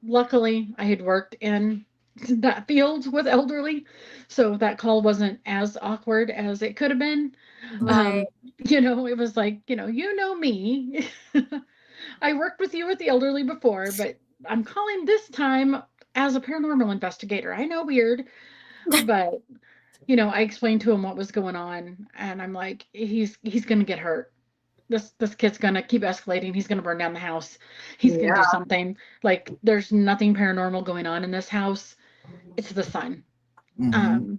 luckily I had worked in that field with elderly, so that call wasn't as awkward as it could have been. Right. It was like, me. I worked with you with the elderly before, but I'm calling this time as a paranormal investigator. I know, weird, but I explained to him what was going on, and I'm like, he's gonna get hurt. This kid's gonna keep escalating. He's gonna burn down the house. He's gonna do Yeah. something. Like, there's nothing paranormal going on in this house. It's the sun. Um,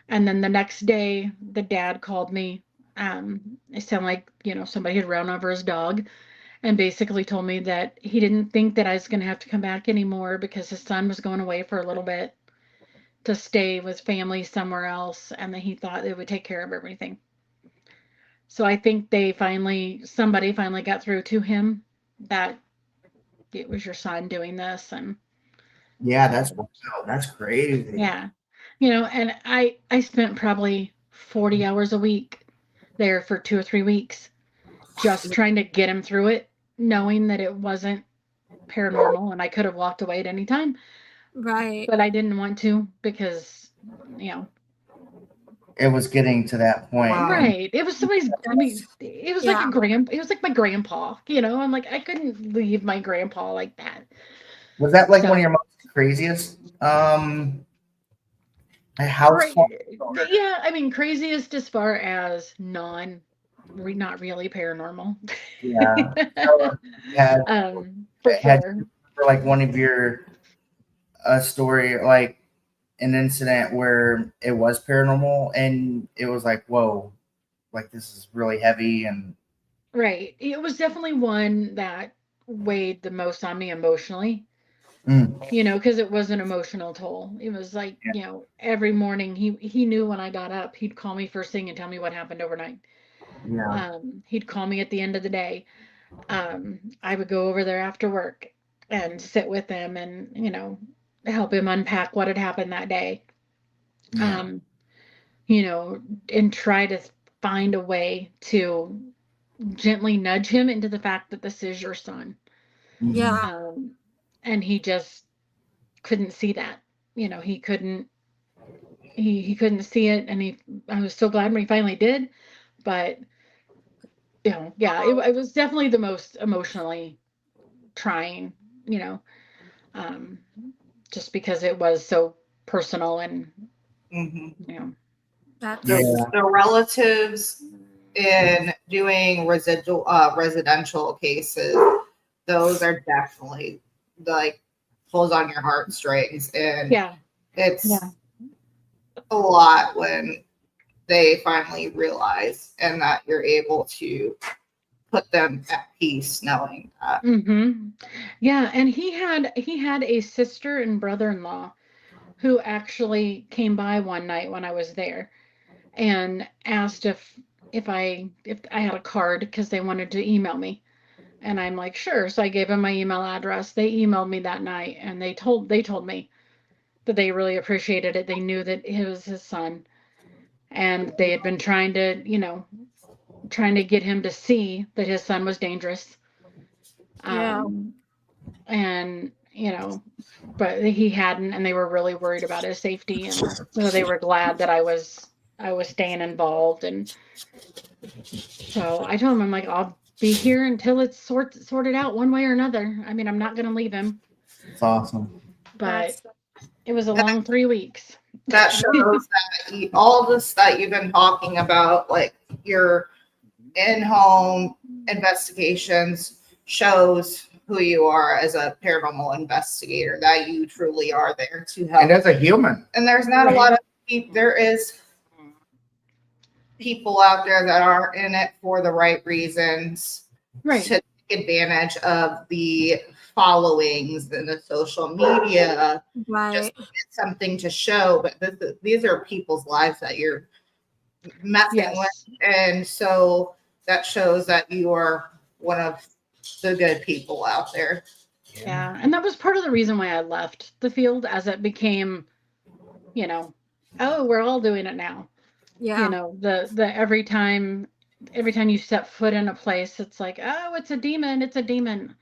and then the next day, the dad called me. It sounded like, somebody had run over his dog, and basically told me that he didn't think that I was gonna have to come back anymore because his son was going away for a little bit to stay with family somewhere else, and that he thought they would take care of everything. So I think somebody finally got through to him that it was your son doing this. And Yeah, that's crazy. yeah, and I spent probably 40 hours a week there for 2 or 3 weeks just trying to get him through it, knowing that it wasn't paranormal and I could have walked away at any time, Right. but I didn't want to because, It was getting to that point. right. It was somebody's, I mean, it was like Yeah. it was like my grandpa, I'm like, I couldn't leave my grandpa like that. Was that like So- one of your most craziest house Right. phone? Yeah, I mean, craziest as far as not really paranormal. Yeah. So, had For had sure. for like one of your story, like an incident where it was paranormal and it was like, whoa, like this is really heavy and Right. It was definitely one that weighed the most on me emotionally, because it was an emotional toll. It was like, every morning he knew when I got up, he'd call me first thing and tell me what happened overnight. yeah. He'd call me at the end of the day. I would go over there after work and sit with him and, help him unpack what had happened that day. Yeah. And try to find a way to gently nudge him into the fact that this is your son. Yeah. And he just couldn't see that. He couldn't see it, and I was so glad when he finally did. But yeah, it was definitely the most emotionally trying, um, just because it was so personal and That's The relatives in doing residential cases, those are definitely like pulls on your heartstrings, and yeah. it's a lot when they finally realize and that you're able to put them at peace knowing that. Yeah, and he had a sister and brother-in-law who actually came by one night when I was there and asked if I had a card because they wanted to email me. And I'm like, sure. So I gave them my email address. They emailed me that night and they told me that they really appreciated it. They knew that it was his son. And they had been trying to get him to see that his son was dangerous. Yeah. And, but he hadn't, and they were really worried about his safety. And so they were glad that I was staying involved. And so I told him, I'm like, I'll be here until it's sorted out one way or another. I mean, I'm not going to leave him. It's awesome. But it was a long 3 weeks. That shows that all this that you've been talking about, like your in-home investigations, shows who you are as a paranormal investigator, that you truly are there to help. And as a human. And there's not a lot of people, there is people out there that are in it for the right reasons, Right. to take advantage of the followings and the social media, just to get something to show. But these are people's lives that you're messing with. And so that shows that you are one of the good people out there. Yeah. And that was part of the reason why I left the field, as it became, oh, we're all doing it now. Yeah. The every time you step foot in a place, it's like, oh, it's a demon.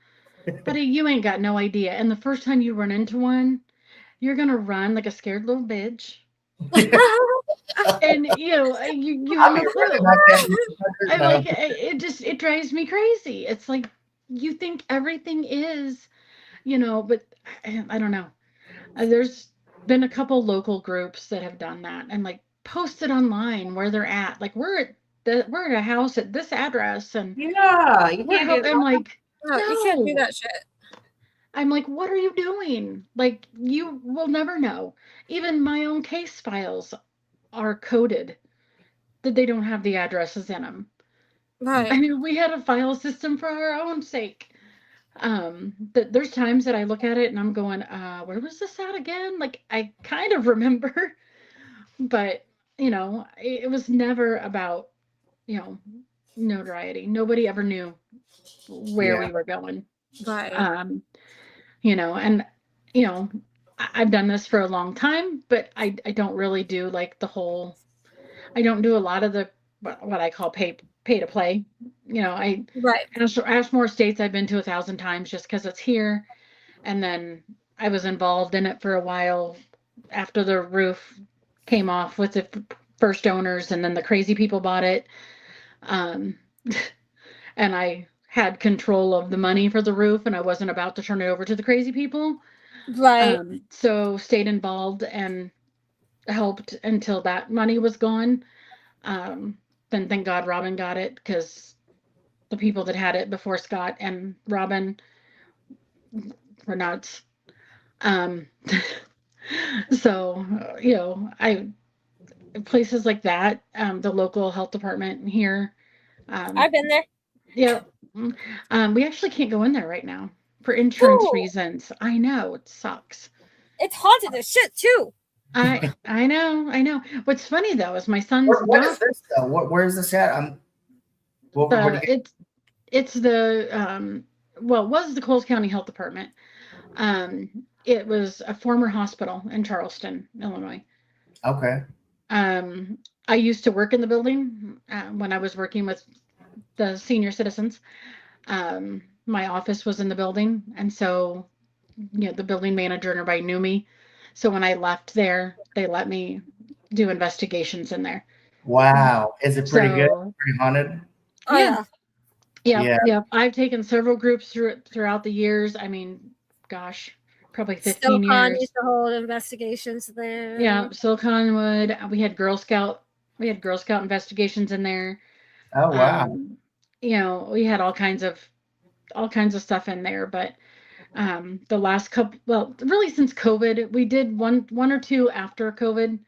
But you ain't got no idea. And the first time you run into one, you're gonna run like a scared little bitch. And you have no clue. I'm like, it drives me crazy. It's like you think everything is, but I don't know. There's been a couple local groups that have done that and like posted online where they're at. Like we're at a house at this address, and Yeah, you can't do that. I'm like, No, you can't do that shit. I'm like, what are you doing? Like, you will never know. Even my own case files are coded that they don't have the addresses in them. Right. I mean, we had a file system for our own sake. There's times that I look at it and I'm going, where was this at again? Like, I kind of remember, but it was never about, notoriety. Nobody ever knew where Yeah. we were going. Right. You know, and you know, I've done this for a long time, but I don't really do like the whole. I don't do a lot of the what I call pay to play. You know, Right. Ashmore Estates I've been to 1,000 times just because it's here, and then I was involved in it for a while after the roof came off with the first owners, and then the crazy people bought it. Um, and I had control of the money for the roof, and I wasn't about to turn it over to the crazy people. Right. So stayed involved and helped until that money was gone. Then thank God Robin got it, because the people that had it before Scott and Robin were nuts. Um, so, you know, places like that, the local health department here. I've been there. Yeah. We actually can't go in there right now for insurance Ooh. reasons. I know, it sucks. It's haunted as shit too. I know. What's funny though is my son's What is this though? Where is this at? What do you get? it's the well, it was the Coles County Health Department. It was a former hospital in Charleston, Illinois. Okay. I used to work in the building when I was working with the senior citizens. My office was in the building, and so you know the building manager and everybody knew me. So when I left there, they let me do investigations in there. Wow. Is it pretty good? So Pretty haunted? Oh yeah. yeah. I've taken several groups throughout the years. I mean, gosh, probably 15 Silicon years. used to hold investigations there. Yeah, Silicon Wood. We had Girl Scout investigations in there. Oh wow. You know, we had all kinds of stuff in there, but the last couple, well, really since COVID, we did one or two after COVID.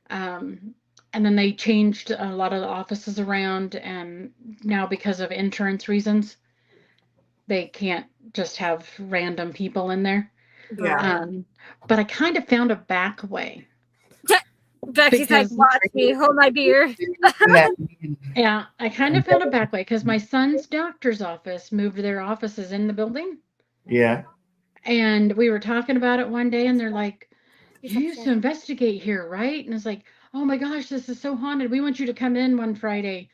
And then they changed a lot of the offices around, and now because of insurance reasons, they can't just have random people in there. Yeah. But I kind of found a back way. Becky's like, watch me, hold my beer. Yeah, I kind of found a back way because my son's doctor's office moved their offices in the building. Yeah. And we were talking about it one day, and they're like, you used to investigate here, right? And it's like, oh my gosh, this is so haunted. We want you to come in one Friday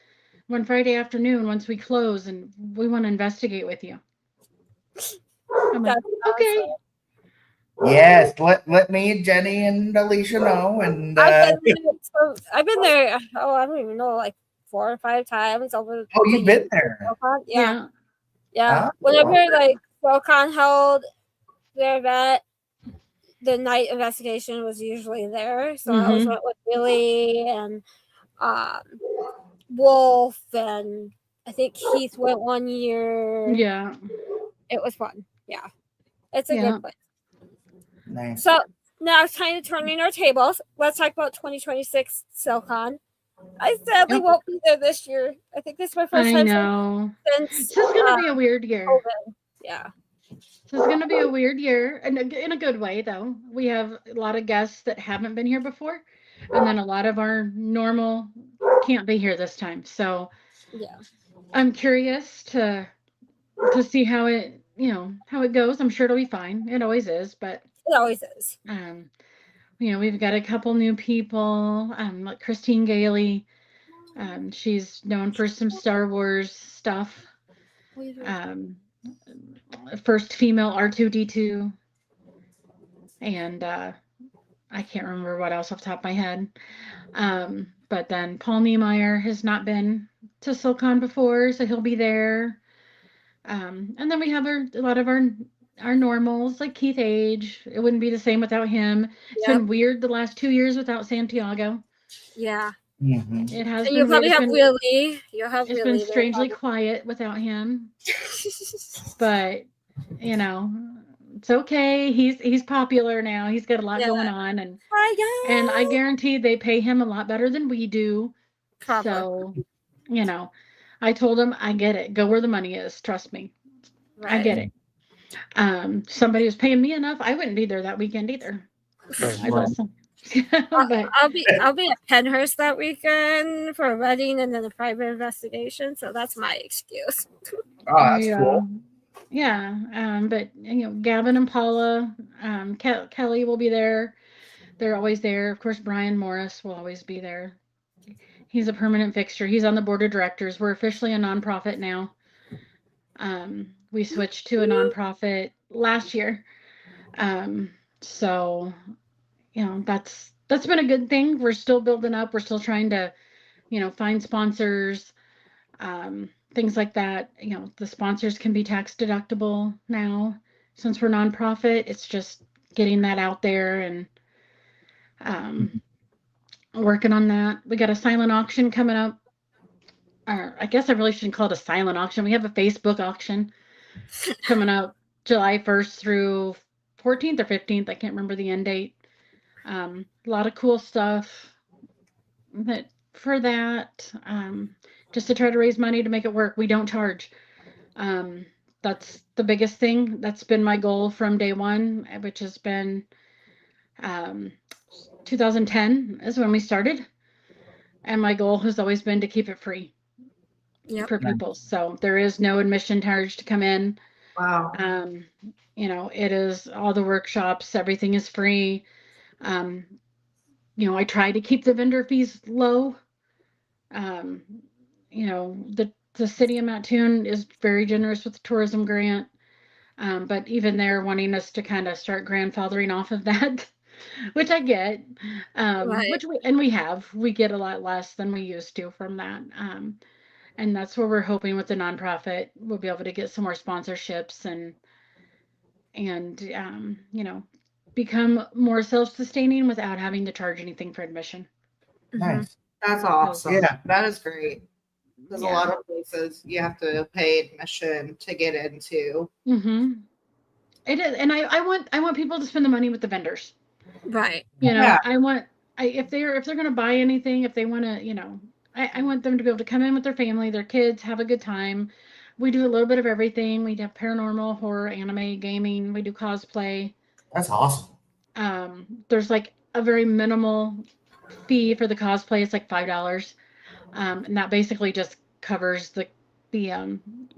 afternoon once we close, and we want to investigate with you. I'm like, okay. Yes, let me, Jenny, and Alicia know. And I've been there. Oh, I don't even know, like 4 or 5 times over. oh, you've been there. Yeah. Ah, Whenever wow. like SoCon held their event, the night investigation was usually there. So I always went with Billy and Wolf, and I think Keith went one year. Yeah. It was fun. Yeah. It's a good place. Nice. So now it's time to turn in our tables. Let's talk about 2026 SoCon. I sadly won't be there this year. I think this is my first time. I know. Since this is going to be a weird year. COVID. Yeah. This is going to be a weird year, and in a good way, though. We have a lot of guests that haven't been here before, and then a lot of our normal can't be here this time. So yeah, I'm curious to see how it goes. I'm sure it'll be fine. It always is, but it always is. You know, we've got a couple new people. Like Christine Gailey. She's known for some Star Wars stuff. First female R2D2. And I can't remember what else off the top of my head. But then Paul Niemeyer has not been to SoCon before, so he'll be there. And then we have a lot of our normals, like Keith Age. It wouldn't be the same without him. It's been weird the last 2 years without Santiago. Yeah. Mm-hmm. It has been. You probably have Willie. You'll have It's been strangely quiet without him. But you know, it's okay. He's popular now. He's got a lot going on, and I guarantee they pay him a lot better than we do. Probably. So, you know, I told him, I get it. Go where the money is. Trust me. Right. I get it. Somebody was paying me enough. I wouldn't be there that weekend either. But I'll be at Penhurst that weekend for a wedding and then a private investigation. So that's my excuse. Oh, that's cool. Yeah. But Gavin and Paula, Kelly will be there. They're always there. Of course, Brian Morris will always be there. He's a permanent fixture. He's on the board of directors. We're officially a nonprofit now. We switched to a nonprofit last year. So that's been a good thing. We're still building up. We're still trying to, find sponsors, things like that. The sponsors can be tax deductible now since we're nonprofit. It's just getting that out there and working on that. We got a silent auction coming up. Or I guess I really shouldn't call it a silent auction. We have a Facebook auction coming up July 1st through 14th or 15th. I can't remember the end date. A lot of cool stuff for that. Just to try to raise money to make it work. We don't charge. That's the biggest thing. That's been my goal from day one, which has been 2010 is when we started. And my goal has always been to keep it free for people. So there is no admission charge to come in. Wow. It is all the workshops, everything is free. I try to keep the vendor fees low. The city of Mattoon is very generous with the tourism grant. But even they're wanting us to kind of start grandfathering off of that, which I get, Right. we get a lot less than we used to from that. And that's where we're hoping with the nonprofit, we'll be able to get some more sponsorships and become more self-sustaining without having to charge anything for admission. Nice. That's awesome. Yeah. That is great. There's a lot of places you have to pay admission to get into. Mm-hmm. It is, and I want people to spend the money with the vendors. Right. If they're going to buy anything, if they want to, I want them to be able to come in with their family, their kids, have a good time. We do a little bit of everything. We have paranormal, horror, anime, gaming. We do cosplay. That's awesome. There's like a very minimal fee for the cosplay. It's like $5. And that basically just covers the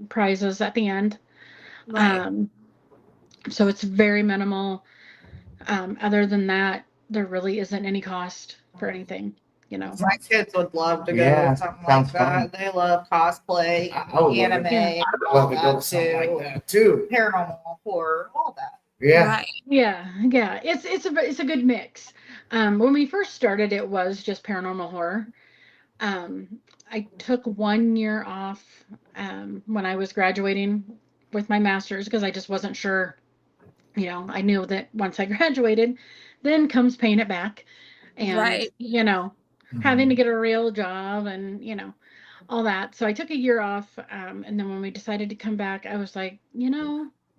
prizes at the end. Right. So it's very minimal. Other than that, there really isn't any cost for anything, My kids would love to go to something like that. They love cosplay, anime, I would love to go to something like that too. Paranormal, horror, all that. Yeah. Right. Yeah. It's a good mix. When we first started, it was just paranormal horror. I took 1 year off when I was graduating with my master's because I just wasn't sure. I knew that once I graduated, then comes paying it back, and having to get a real job and all that. So I took a year off, and then when we decided to come back, I was like,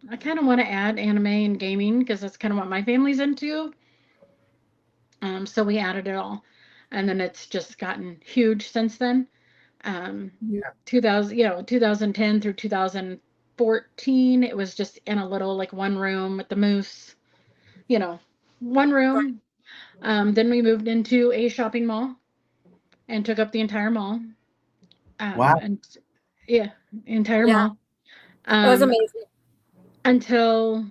I kind of want to add anime and gaming because that's kind of what my family's into. So we added it all, and then it's just gotten huge since then. 2010 through 2014, it was just in a little like one room with the moose, one room. Then we moved into a shopping mall and took up the entire mall. Wow. Entire mall. It was amazing. Until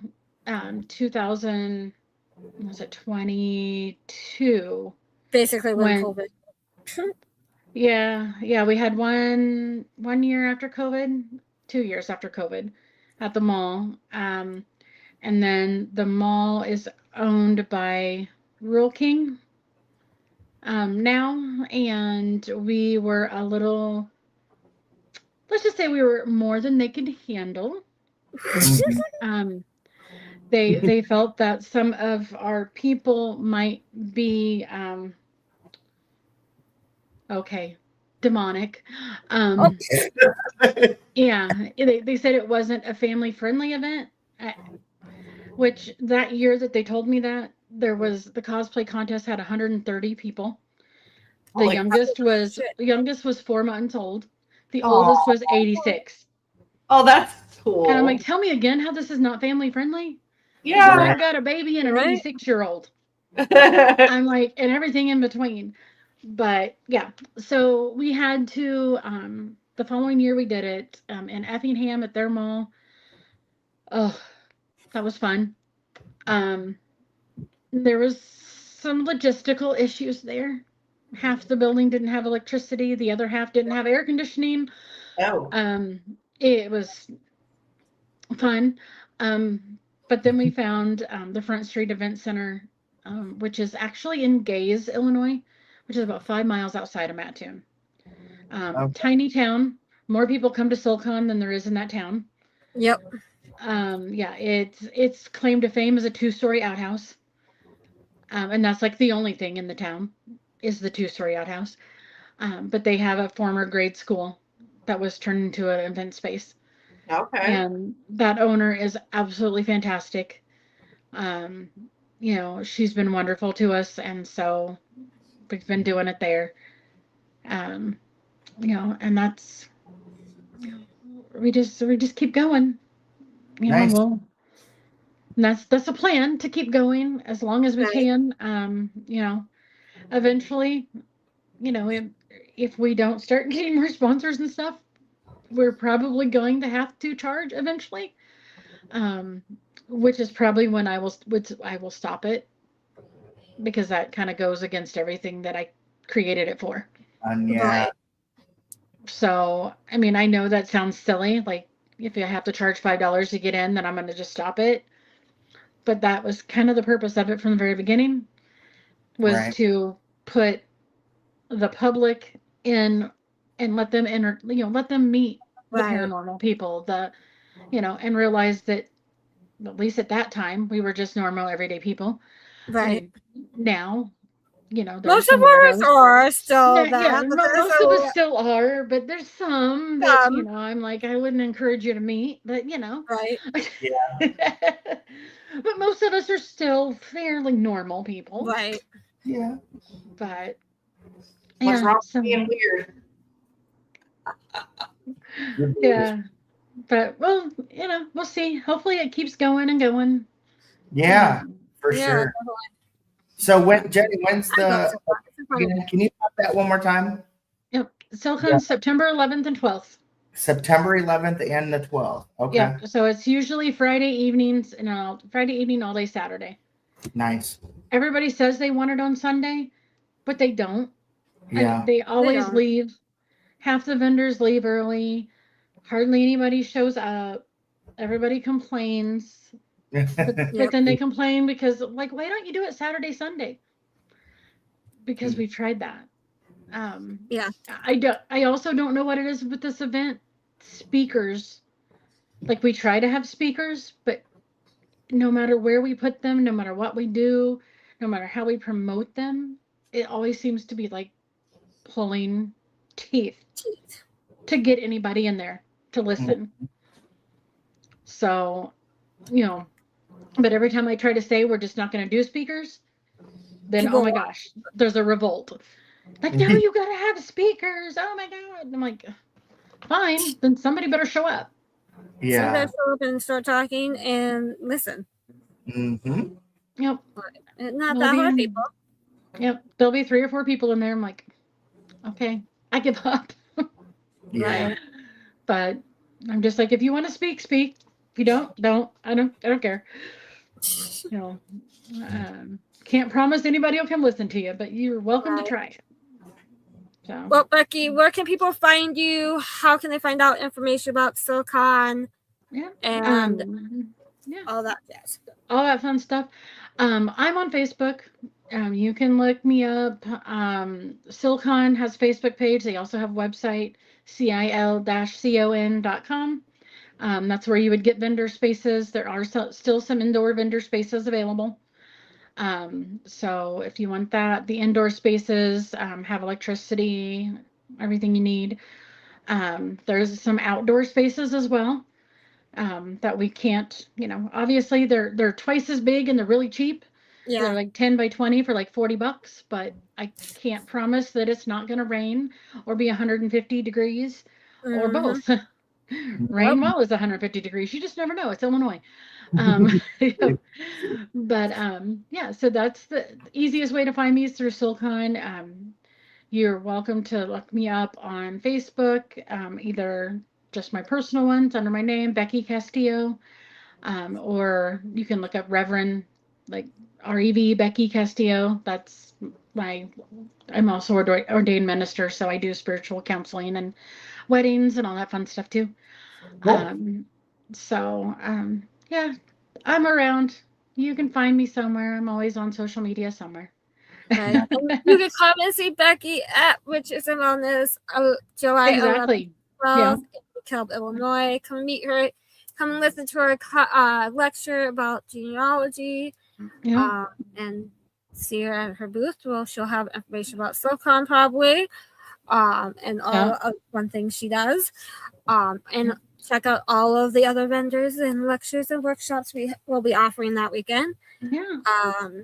2022. Basically when COVID. Yeah, we had one year after COVID, 2 years after COVID at the mall. And then the mall is owned by Rural King now, and we were let's just say we were more than they could handle. They felt that some of our people might be demonic. Yeah, they said it wasn't a family friendly event, which that year that they told me that, the cosplay contest had 130 people. The youngest was 4 months old. The oldest was 86. Oh, that's cool. And I'm like, tell me again how this is not family friendly? Yeah. I've got a baby and an 86-year-old. I'm like, and everything in between. But yeah, so we had to, the following year we did it in Effingham at their mall. Oh, that was fun. There was some logistical issues there. Half the building didn't have electricity, the other half didn't have air conditioning. Oh. It was fun. But then we found the Front Street Event Center, which is actually in Gaze, Illinois, which is about 5 miles outside of Mattoon. Okay. Tiny town. More people come to Silicon than there is in that town. Yep. Yeah, it's claim to fame as a 2-story outhouse. And that's like the only thing in the town is the 2-story outhouse. But they have a former grade school that was turned into an event space. Okay. And that owner is absolutely fantastic. You know, she's been wonderful to us, and so we've been doing it there. You know, and that's, you know, we just keep going. You Nice. know, well, that's a plan to keep going as long as we Right. can. You know, eventually, you know, if we don't start getting more sponsors and stuff, we're probably going to have to charge eventually. Which is probably when I will stop it, because that kind of goes against everything that I created it for. Yeah. Right. So, I mean, I know that sounds silly. Like, if I have to charge $5 to get in, then I'm going to just stop it. But that was kind of the purpose of it from the very beginning, was Right. to put the public in and let them enter, you know, let them meet the Right. paranormal people, you know, and realize that, at least at that time, we were just normal, everyday people. Right. Now, you know, there are Most of some ours weirdos. are still Yeah, that. But there's most of us a, still are, but there's some that, you some. know, I'm like, I wouldn't encourage you to meet, but you know. Right. Yeah. But most of us are still fairly normal people. Right. Yeah. But What's yeah, wrong so, with being weird? yeah. But well, you know, we'll see. Hopefully it keeps going and going. Yeah, for Yeah. sure. So Jenny, when's I love the? Silicon. Can you pop that one more time? Yep. Silicon, September 11th and 12th. September 11th and the 12th. Okay. Yeah. So it's usually Friday evenings and Friday evening all day Saturday. Nice. Everybody says they want it on Sunday, but they don't. Yeah. They always don't. leave. Half the vendors leave early. Hardly anybody shows up. Everybody complains. But then they complain because, like, why don't you do it Saturday, Sunday? Because we've tried that. Yeah. I also don't know what it is with this event. Speakers. Like, we try to have speakers, but no matter where we put them, no matter what we do, no matter how we promote them, it always seems to be like pulling teeth to get anybody in there to listen. So, you know, but every time I try to say we're just not going to do speakers, then People oh my gosh, there's a revolt. Like, no, you got to have speakers. Oh my God. I'm like, fine, then somebody better show up. Yeah. Sometimes show up and start talking and listen. Mm-hmm. Yep. Not that hard, people. Yep. There'll be 3 or 4 people in there. I'm like, okay, I give up. Yeah. Right. But I'm just like, if you want to speak, speak. If you don't. I don't care. You know, can't promise anybody will come listen to you, but you're welcome to try it. So. Well, Becky, where can people find you? How can they find out information about Silicon? Yeah. And yeah. all that jazz. All that fun stuff. I'm on Facebook. You can look me up. Silicon has a Facebook page. They also have a website, cil-con.com. That's where you would get vendor spaces. There are still some indoor vendor spaces available. So if you want that, the indoor spaces have electricity, everything you need. There's some outdoor spaces as well that we can't, you know, obviously they're twice as big and they're really cheap. Yeah. They're like 10 by 20 for like $40, but I can't promise that it's not going to rain or be 150 degrees or both. Rainbow is 150 degrees. You just never know. It's Illinois. But yeah, so that's the easiest way to find me is through Silcon. You're welcome to look me up on Facebook, either just my personal ones under my name, Becky Castillo, or you can look up Reverend, like REV Becky Castillo. That's I'm also ordained minister, so I do spiritual counseling and weddings and all that fun stuff too. Cool. Yeah, I'm around. You can find me somewhere. I'm always on social media somewhere. Right. You can come and see Becky at Witches and Wellness, July 11th, 12th in Dekalb, Illinois. Come meet her. Come listen to her lecture about genealogy. Yeah. And see her at her booth. Well, she'll have information about Silcon probably, and all of fun things she does. And check out all of the other vendors and lectures and workshops we will be offering that weekend. Yeah.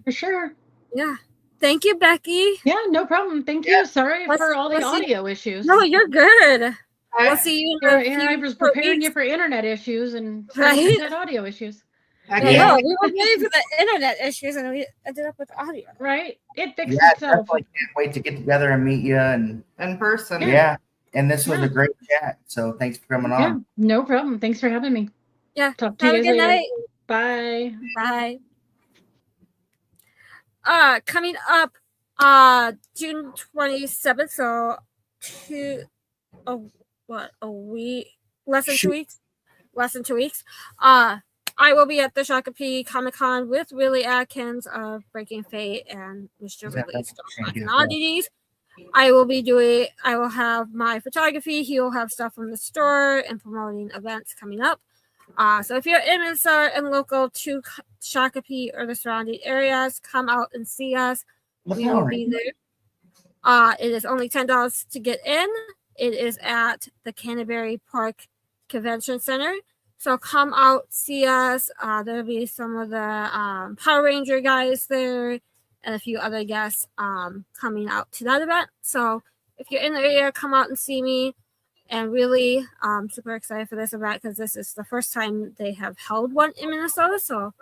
For sure. Yeah. Thank you, Becky. Yeah, no problem. Thank you. Sorry for all the audio issues. No, you're good. We'll see you in I was preparing you for internet issues and right? had audio issues. No, we were waiting for the internet issues and we ended up with audio. Right. It fixed itself. Definitely can't wait to get together and meet you and in person. Yeah. And this was a great chat. So thanks for coming on. No problem. Thanks for having me. Yeah. Talk to Have you a good later. night. Bye. Bye. Coming up June 27th, so a week, less than 2 weeks. Less than 2 weeks. I will be at the Shakopee Comic-Con with Willie Atkins of Breaking Fate and Mr. Release and Oddities. I will have my photography. He will have stuff from the store and promoting events coming up. So if you're in Minnesota and local to Shakopee or the surrounding areas, come out and see us. We will be there. It is only $10 to get in. It is at the Canterbury Park Convention Center. So come out, see us. There'll be some of the Power Ranger guys there and a few other guests coming out to that event. So if you're in the area, come out and see me. And really, I'm super excited for this event because this is the first time they have held one in Minnesota. So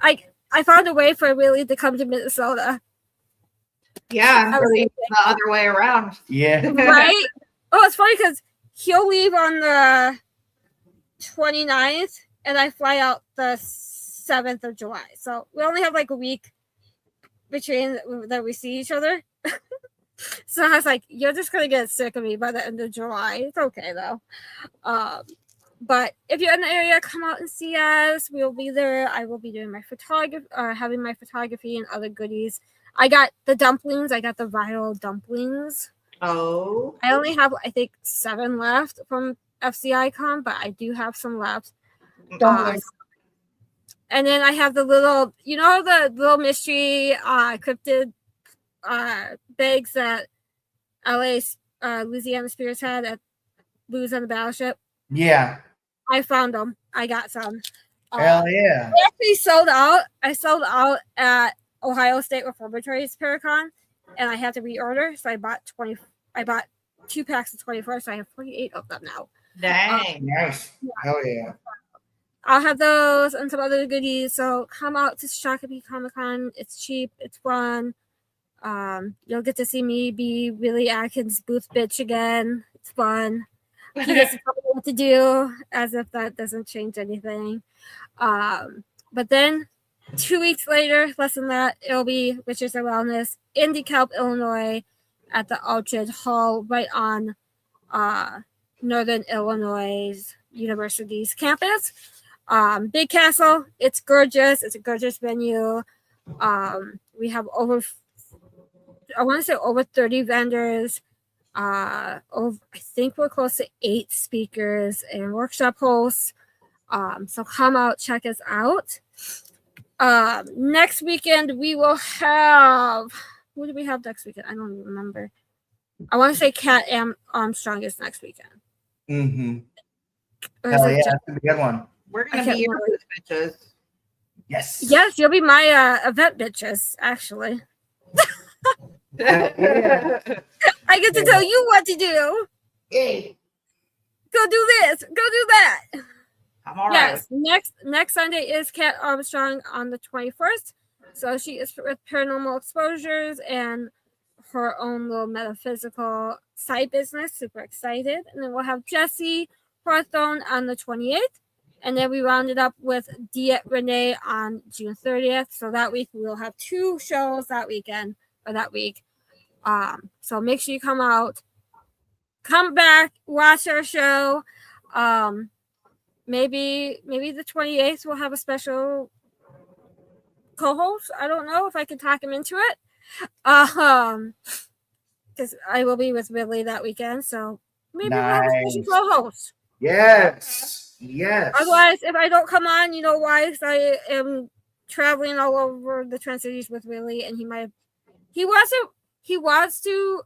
I found a way for Willie to come to Minnesota. Yeah, the other way around. Yeah. Right? Oh, it's funny because he'll leave on the 29th and I fly out the 7th of July. So we only have like a week between that we see each other. So I was like, you're just going to get sick of me by the end of July. It's okay though. But if you're in the area, come out and see us. We'll be there. I will be doing my having my photography and other goodies. I got the dumplings. I got the viral dumplings. Oh. I only have, I think, 7 left from FCICon, but I do have some left. And then I have the little, the little mystery cryptid bags that Louisiana Spirits had at Blues on the Battleship. Yeah. I found them. I got some. Hell yeah. They actually sold out. I sold out at Ohio State Reformatory's Paracon, and I had to reorder. So I bought 2 packs of 24, so I have 48 of them now. Dang. Nice. Hell yeah. I'll have those and some other goodies. So come out to Shakopee Comic-Con. It's cheap. It's fun. You'll get to see me be Willie Atkins' booth bitch again. It's fun. He doesn't tell me what to do, as if that doesn't change anything. But then 2 weeks later, less than that, it'll be Witches and Wellness in Dekalb, Illinois, at the Orchard Hall, right on Northern Illinois University's campus. Big castle. It's gorgeous. It's a gorgeous venue. We have over 30 vendors. I think we're close to 8 speakers and workshop hosts. So come out, check us out. Next weekend we will have, who do we have next weekend? I don't even remember. I want to say Kat Armstrong is next weekend. Mm-hmm. Hell yeah, that's a good one. We're gonna be your bitches. Yes. Yes, you'll be my event bitches, actually. I get to tell you what to do. Yay. go do this, go do that. I'm all right. Yes, next Sunday is Kat Armstrong on the 21st. So she is with Paranormal Exposures and her own little metaphysical side business. Super excited. And then we'll have Jesse Hawthorne on the 28th. And then we round it up with Diet Renee on June 30th. So that week we'll have 2 shows that weekend or that week. So make sure you come out, come back, watch our show. Maybe the 28th we'll have a special co-host. I don't know if I can talk him into it. Because I will be with Ridley that weekend, so maybe we'll have a special co-host. Yes. Otherwise, if I don't come on, you know why? Because I am traveling all over the Twin Cities with Ridley, and he wants to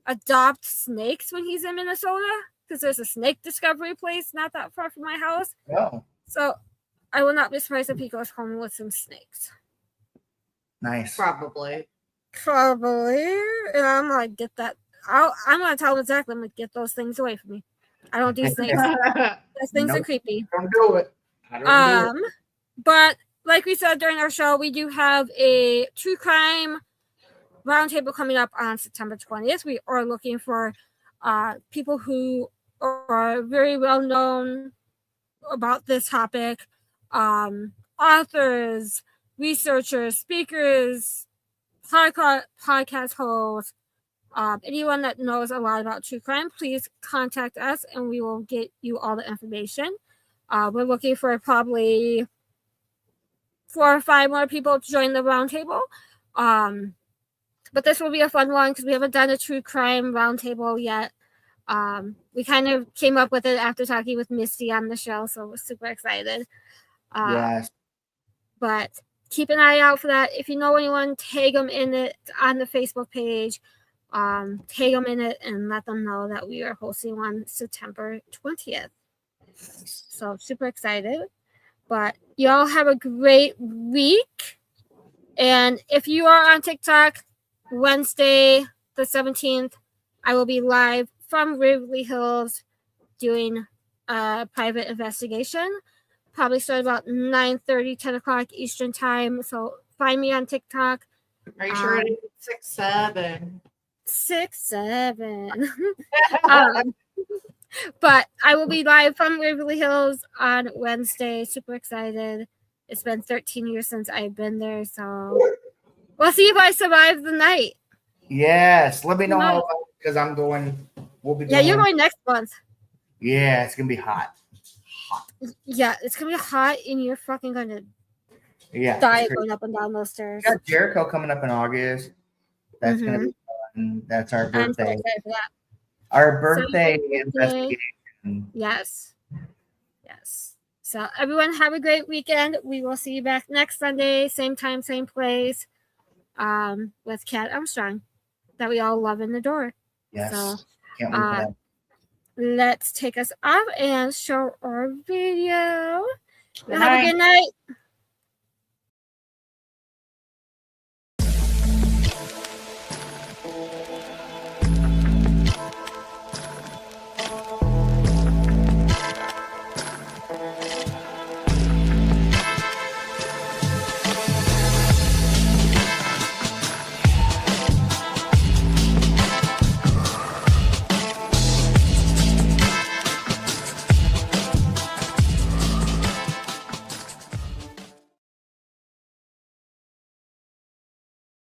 adopt snakes when he's in Minnesota, because there's a snake discovery place not that far from my house. Oh. So I will not be surprised if he goes home with some snakes. Nice. Probably. And I'm like, get that. I'm going to tell him exactly. I'm like, get those things away from me. I don't do snakes. Those things are creepy. Don't do it. I don't do it. But like we said during our show, we do have a true crime roundtable coming up on September 20th. We are looking for people who are very well known about this topic, authors, researchers, speakers, podcast hosts, anyone that knows a lot about true crime. Please contact us and we will get you all the information. We're looking for probably 4 or 5 more people to join the roundtable. But this will be a fun one because we haven't done a true crime roundtable yet. We kind of came up with it after talking with Misty on the show, so we're super excited. Yes. But keep an eye out for that. If you know anyone, tag them in it on the Facebook page. Tag them in it and let them know that we are hosting one September 20th. So super excited. But y'all have a great week. And if you are on TikTok, Wednesday the 17th, I will be live from Waverly Hills doing a private investigation. Probably start about 9:30, 10 o'clock Eastern time. So find me on TikTok. Are you sure it is 6'7"? 6'7". But I will be live from Waverly Hills on Wednesday. Super excited. It's been 13 years since I've been there, so we'll see if I survive the night. Yes. Let me know how, because I'm going. We'll be. Yeah, you're going next month. Yeah, it's gonna be hot. Yeah, it's gonna be hot, and you're fucking gonna Yeah. die going up and down those stairs. We got Jericho coming up in August. That's gonna be fun. That's our birthday. I'm so excited for that. Our birthday investigation. Yes. So everyone have a great weekend. We will see you back next Sunday, same time, same place, with Kat Armstrong, that we all love and adore. Yes. So, can't wait for that. Let's take us off and show our video. Good Have a good night.